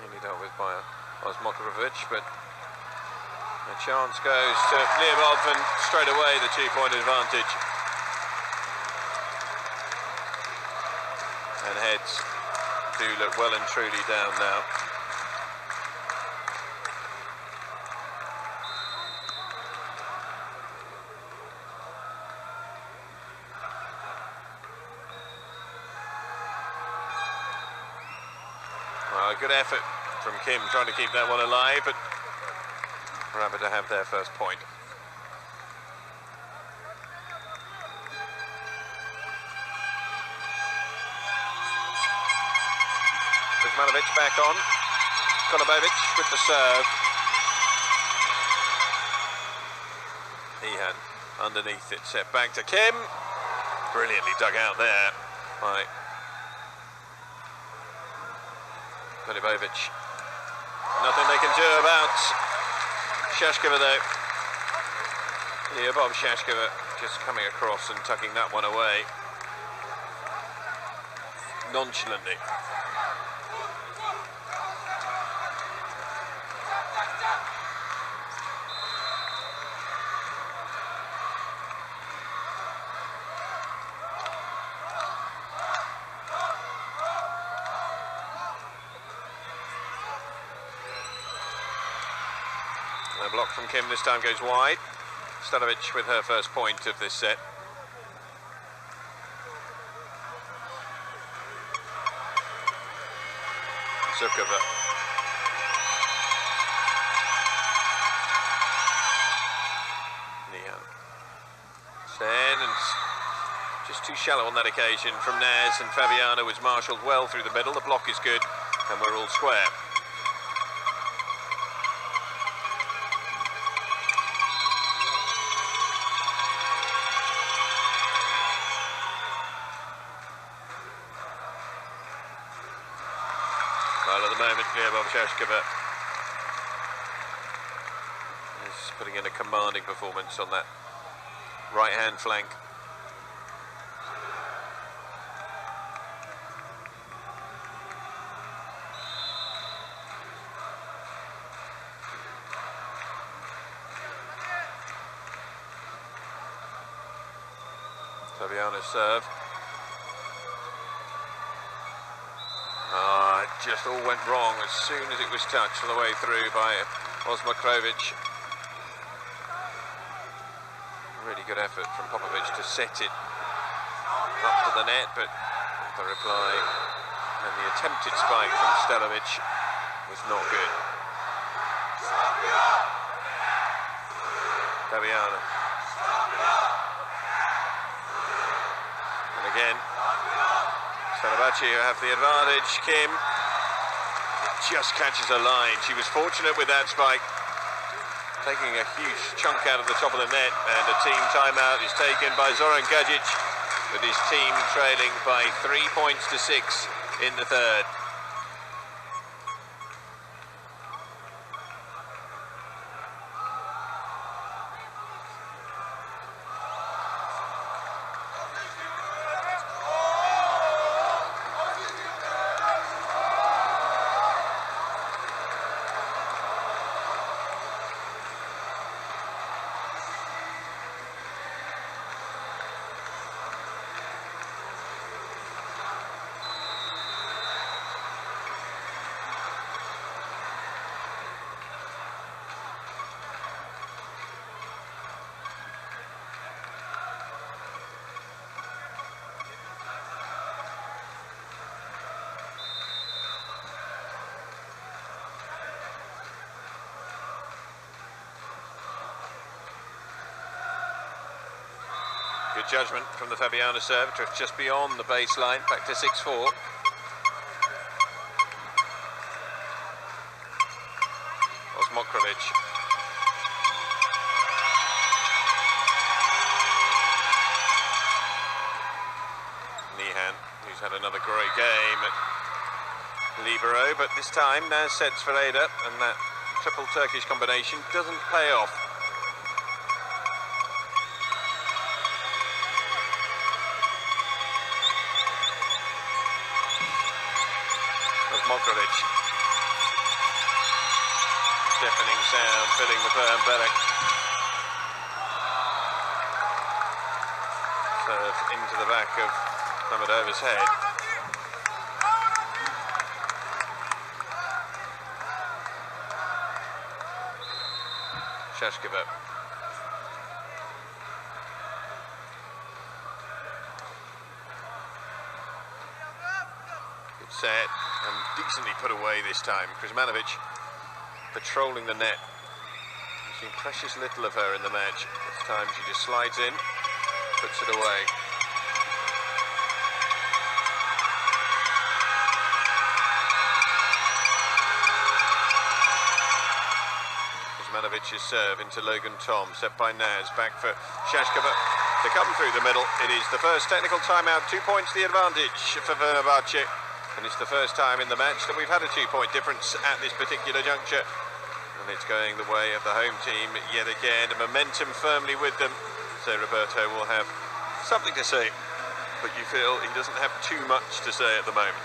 Nearly dealt with by Osmokovic, but the chance goes to Liobov, and straight away the 2-point advantage. And heads do look well and truly down now. Well, a good effort from Kim trying to keep that one alive, but Rabita have their first point. Kuzmanovic back on. Kolobovic with the serve. He had underneath it, set back to Kim. Brilliantly dug out there by Kolobovic. Nothing they can do about Shashkova though. Liobov Shashkova just coming across and tucking that one away nonchalantly. The block from Kim this time goes wide. Stanovic with her first point of this set. Zhukova. Nia. Sen, and just too shallow on that occasion from Naz, and Fabiano was marshalled well through the middle. The block is good, and we're all square. Well, at the moment, Liobov Shashkova is putting in a commanding performance on that right-hand flank. Fabiano's serve. It just all went wrong as soon as it was touched on the way through by Osmokovic. Really good effort from Popovic to set it up to the net, but the reply and the attempted spike from Stanovic was not good. Fabiano. And again, Fenerbahce who have the advantage. Kim just catches a line. She was fortunate with that spike. taking a huge chunk out of the top of the net, and a team timeout is taken by Zoran Gajic, with his team trailing by 3 points to 6 in the third. Good judgment from the Fabiano serve, just beyond the baseline, back to 6-4. Osmokrovic. Nihan, who's had another great game at libero, but this time Naz sets for Ada, and that triple Turkish combination doesn't pay off. Osmokrovic. Deafening sound filling the firm Belek. Serve into the back of Mamedova's head. Shashkova. Good set, and decently put away this time. Kuzmanovic patrolling the net. We've seen precious little of her in the match. This time she just slides in, puts it away. Kuzmanovic's serve into Logan Tom, set by Naz, back for Shashkova to come through the middle. It is the first technical timeout, 2 points the advantage for Fenerbahce. And it's the first time in the match that we've had a 2-point difference at this particular juncture. And it's going the way of the home team yet again. The momentum firmly with them. So Roberto will have something to say, but you feel he doesn't have too much to say at the moment.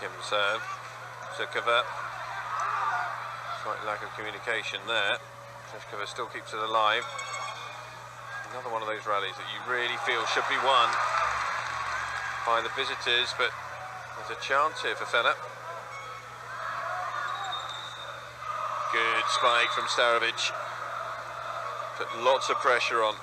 Kim serve, Zukova, slight lack of communication there. Shashkova still keeps it alive. Another one of those rallies that you really feel should be won by the visitors, but there's a chance here for Fener. Good spike from Starovic, put lots of pressure on.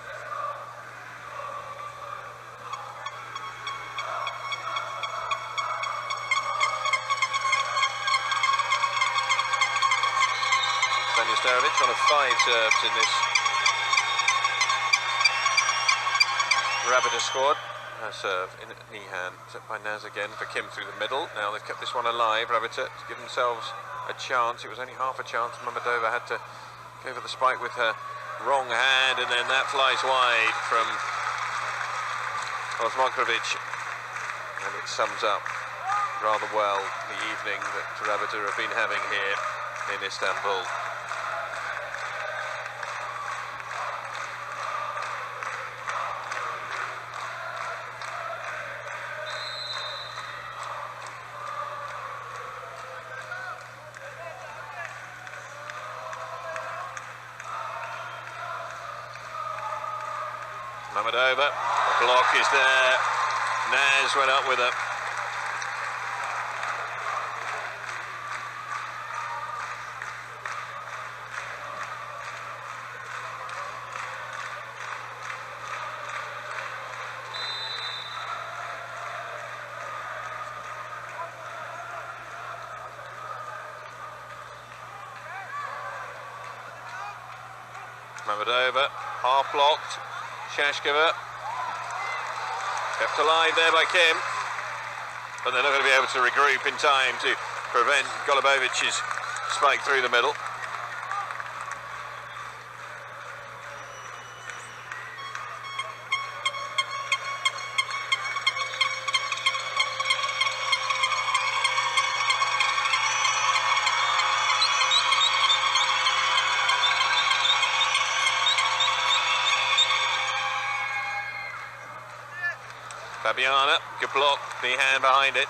Starovic, one of 5 serves in this Rabita squad. A serve in Nihan, set by Naz again for Kim through the middle. Now they've kept this one alive, Rabita, to give themselves a chance. It was only half a chance. Mamedova had to go for the spike with her wrong hand, and then that flies wide from Osmokrovic. And it sums up rather well the evening that Rabita have been having here in Istanbul. Mammadova, the block is there. Naz went up with it. Mammadova, half blocked. Shashkova kept alive there by Kim, but they're not going to be able to regroup in time to prevent Golubovic's spike through the middle. Fabiana, good block, the hand behind it.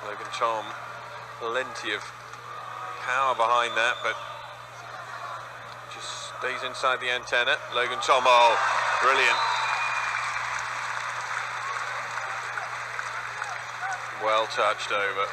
Logan Tom, plenty of power behind that, but just stays inside the antenna. Logan Tom, oh, brilliant. Well touched over.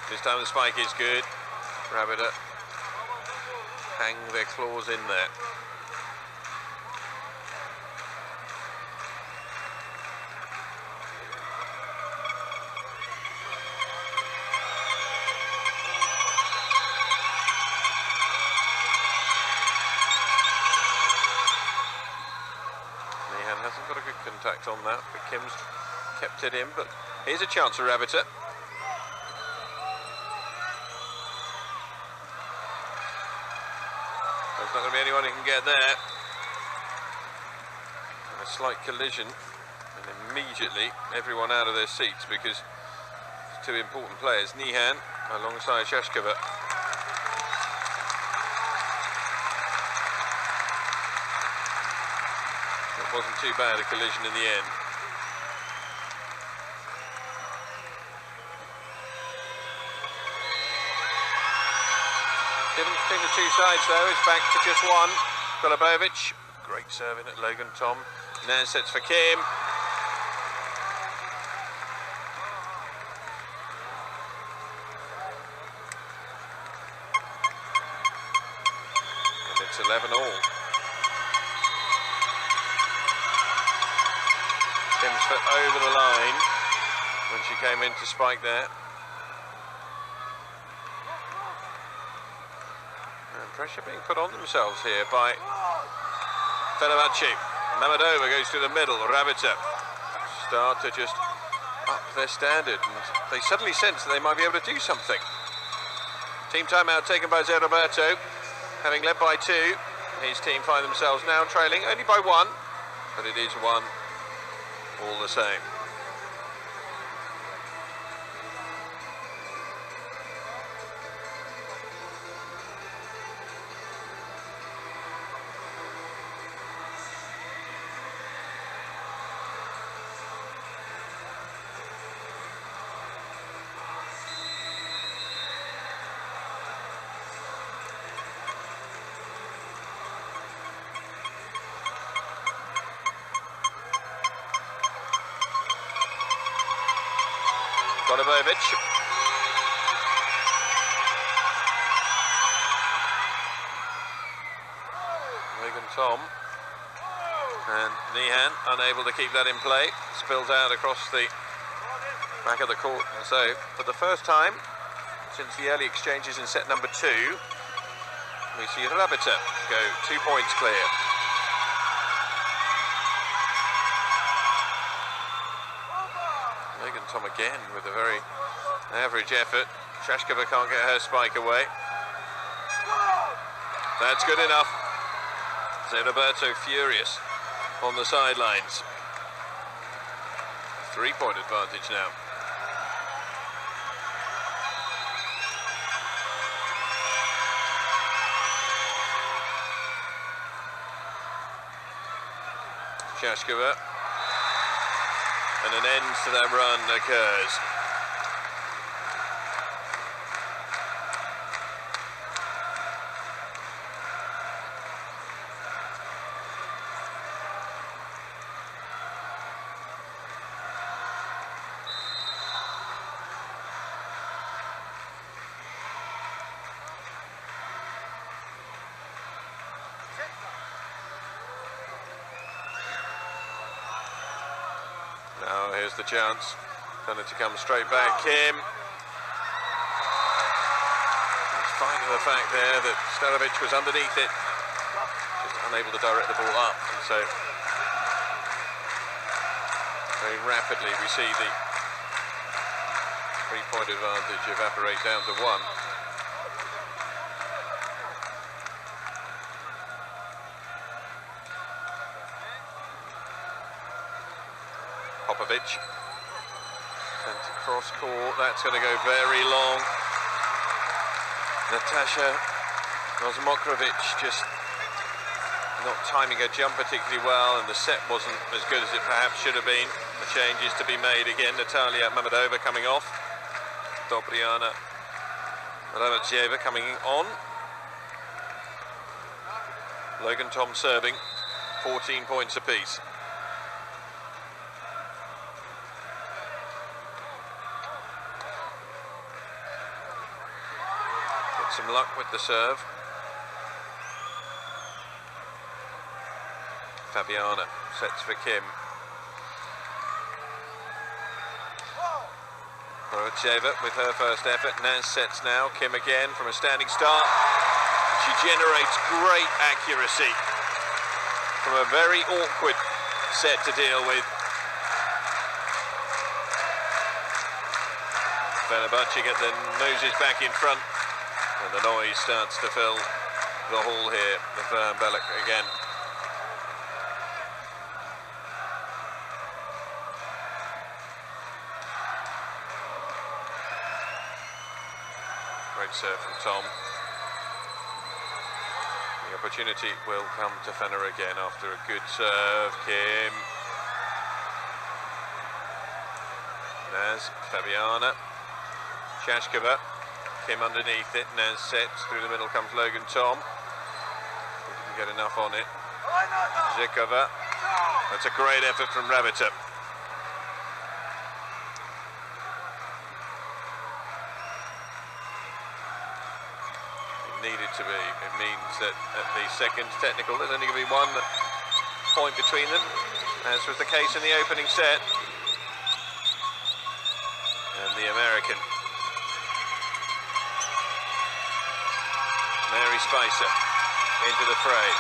This time the spike is good. Rabita hang their claws in there. Nihan hasn't got a good contact on that, but Kim's kept it in. But here's a chance for Rabita. There's not going to be anyone who can get there. A slight collision, and immediately everyone out of their seats because it's two important players. Nihan alongside Shashkova. It wasn't too bad a collision in the end. Didn't think the two sides though, it's back to just one. Golubovic, great serving at Logan Tom. Naz sets for Kim. And it's 11-all. Kim's foot over the line when she came in to spike there. Pressure being put on themselves here by Fenerbahce. Mammadova goes through the middle. Rabita start to just up their standard, and they suddenly sense that they might be able to do something. Team timeout taken by Roberto, having led by 2. His team find themselves now trailing only by 1, but it is 1 all the same. Golubovic. Logan Tom. And Nihan unable to keep that in play. Spills out across the back of the court. And so, for the first time since the early exchanges in set number 2, we see Rabita go 2 points clear. Tom again with a very average effort. Shashkova can't get her spike away. That's good enough. Roberto furious on the sidelines. 3-point advantage now. Shashkova. And an end to that run occurs. Now here's the chance. Going to come straight back. Kim. Despite the fact there that Stanovic was underneath it, just unable to direct the ball up. And so very rapidly we see the 3-point advantage evaporate down to 1. Popovic, and to cross court, that's going to go very long. Natasha Ozmokrovic just not timing her jump particularly well, and the set wasn't as good as it perhaps should have been. The changes to be made again. Natalia Mamedova coming off, Dobriana Rabatsieva coming on. Logan Tom serving, 14 points apiece. Some luck with the serve. Fabiana sets for Kim. Rabatsieva with her first effort. Naz sets now. Kim again from a standing start. She generates great accuracy from a very awkward set to deal with. Fenerbahce get their noses back in front. And the noise starts to fill the hall here. The firm Belloc again. Great serve from Tom. The opportunity will come to Fener again after a good serve. Kim. Naz, Fabiana. Shashkova. Kim underneath it, Naz sets, through the middle comes Logan Tom. Didn't get enough on it. Zhikova. That's a great effort from Rabita. It needed to be. It means that at the second technical there's only going to be 1 point between them, as was the case in the opening set. And the American Mary Spicer into the fray.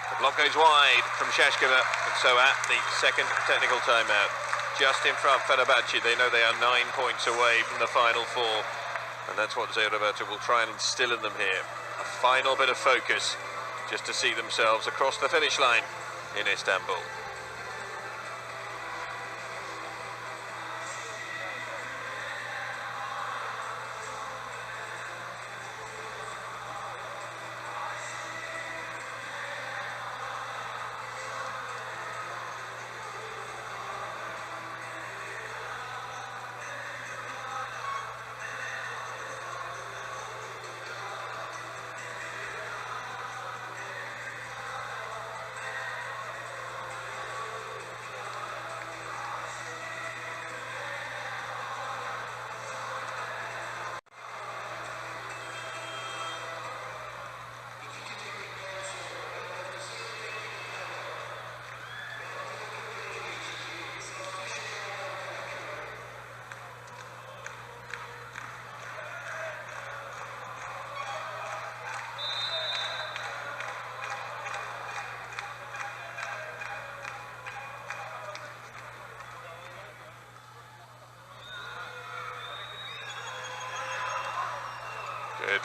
The block goes wide from Shashkova, and so at the second technical timeout. Just in front, Fenerbahce, they know they are 9 points away from the final 4. And that's what Roberto will try and instill in them here. A final bit of focus, just to see themselves across the finish line in Istanbul.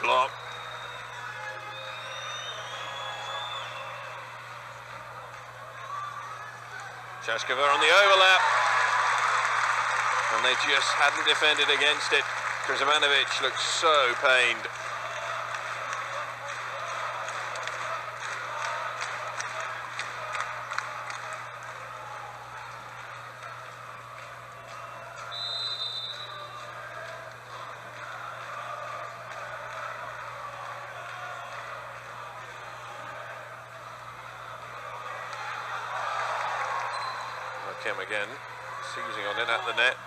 block. Chashkova on the overlap. And they just hadn't defended against it. Kuzmanovic looks so pained. Kim again, seizing on it at the net,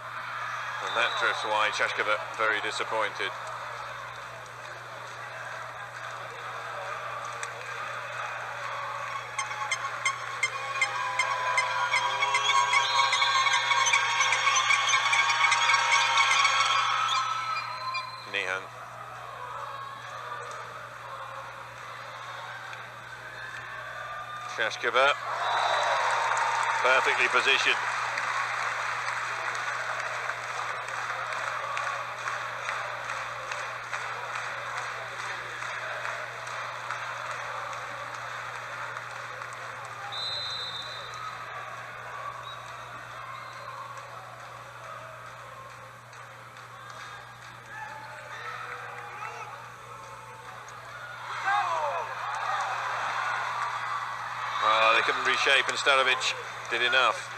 and that drifts wide. Chashkova very disappointed. Nihan. Chashkova. Perfectly positioned. Well, they couldn't reshape, and Starovic did enough.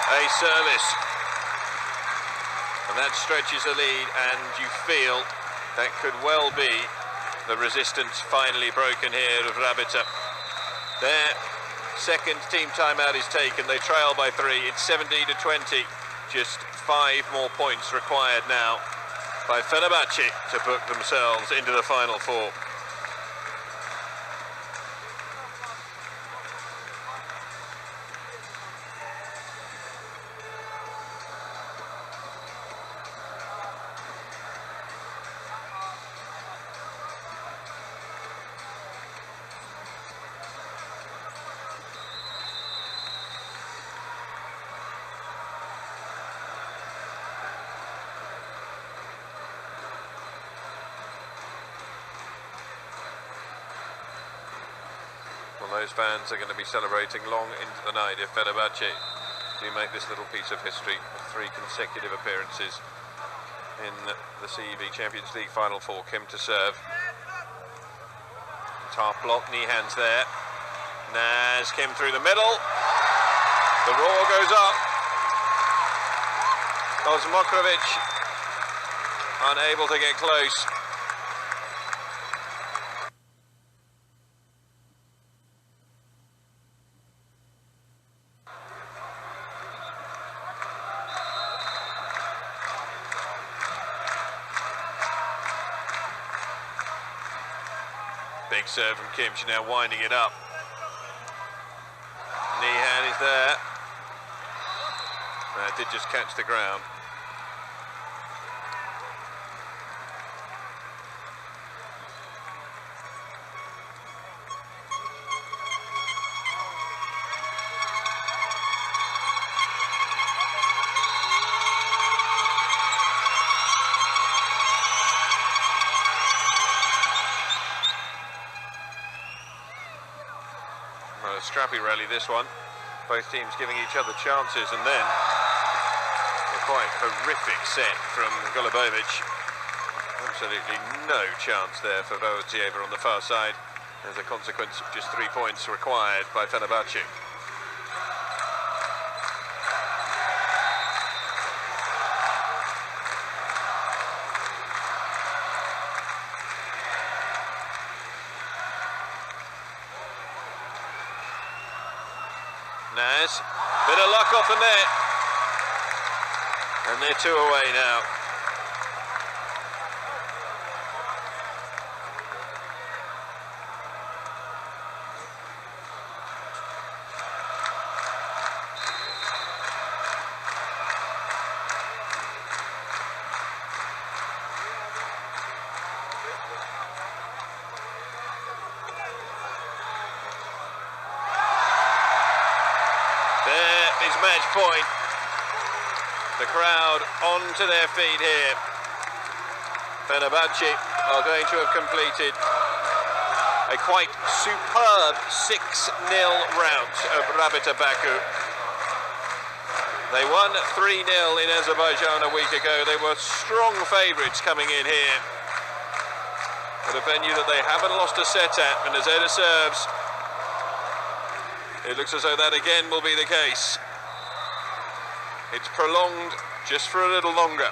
A service, and that stretches the lead, and you feel that could well be the resistance finally broken here of Rabita. Their second team timeout is taken. They trail by 3. It's 17-20. Just 5 more points required now by Fenerbahce to book themselves into the final 4. Well, those fans are going to be celebrating long into the night if Fenerbahce do make this little piece of history of 3 consecutive appearances in the CEV Champions League Final 4. Kim to serve. Top block, Nihan's there. Naz, Kim through the middle. The roar goes up. Kuzmanovic unable to get close. Big serve from Kim, she's now winding it up. Nihan is there. That did just catch the ground. Well, a scrappy rally this one. Both teams giving each other chances, and then a quite horrific set from Golubovic. Absolutely no chance there for Baku on the far side. as a consequence of just 3 points required by Fenerbahce. Naz, bit of luck off the net, and they're 2 away now. There is match point. The crowd onto their feet here. Fenerbahce are going to have completed a quite superb 6-0 rout of Rabita Baku. They won 3-0 in Azerbaijan a week ago. They were strong favourites coming in here, at a venue that they haven't lost a set at, and as Eda serves, it looks as though that again will be the case. It's prolonged just for a little longer.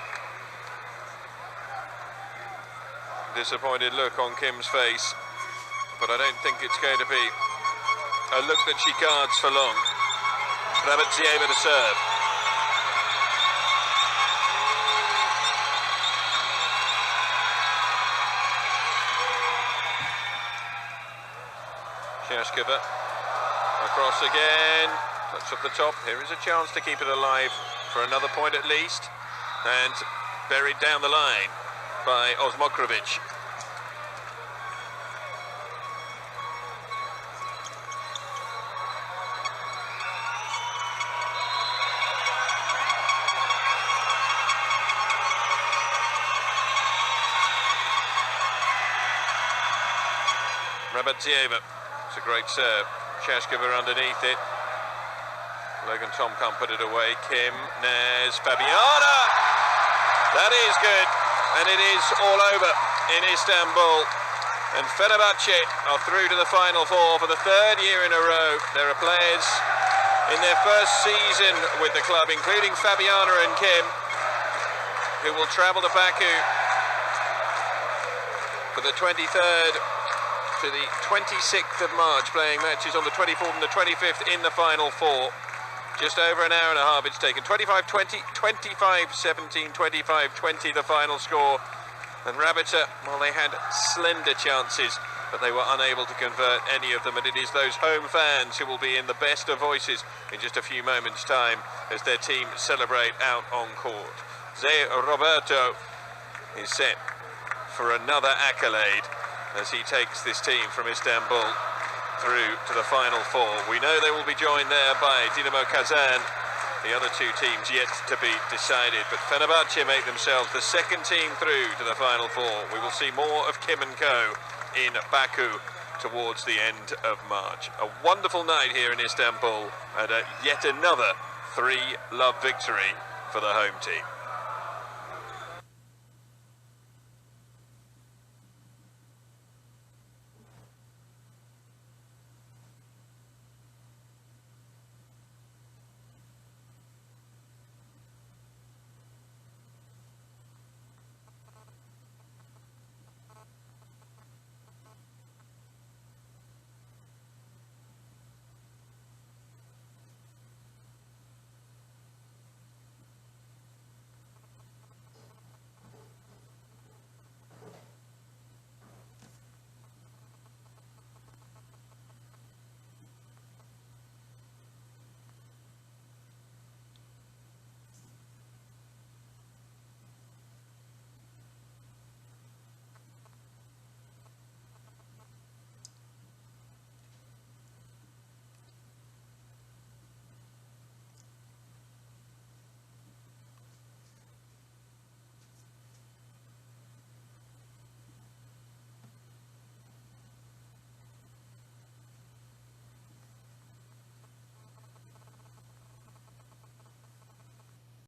Disappointed look on Kim's face, but I don't think it's going to be a look that she guards for long. Rabita to serve. Shashkova across again, touch up the top. Here is a chance to keep it alive for another point at least, and buried down the line by Osmokrovic. Rabita, it's a great serve. Shashkova underneath it. Logan Tom can't put it away. Kim, Naz, Fabiana. That is good, and it is all over in Istanbul. And Fenerbahce are through to the Final Four for the 3rd year in a row. There are players in their first season with the club, including Fabiana and Kim, who will travel to Baku for the 23rd to the 26th of March, playing matches on the 24th and the 25th in the Final Four. Just over an hour and a half it's taken. 25-20, 25-17, 25-20 the final score. And Rabita, well, they had slender chances, but they were unable to convert any of them. And it is those home fans who will be in the best of voices in just a few moments' time as their team celebrate out on court. Zé Roberto is set for another accolade as he takes this team from Istanbul through to the Final Four. We know they will be joined there by Dinamo Kazan, the other 2 teams yet to be decided, but Fenerbahce make themselves the 2nd team through to the Final Four. We will see more of Kim and co in Baku towards the end of March. A wonderful night here in Istanbul, and yet another 3-love victory for the home team.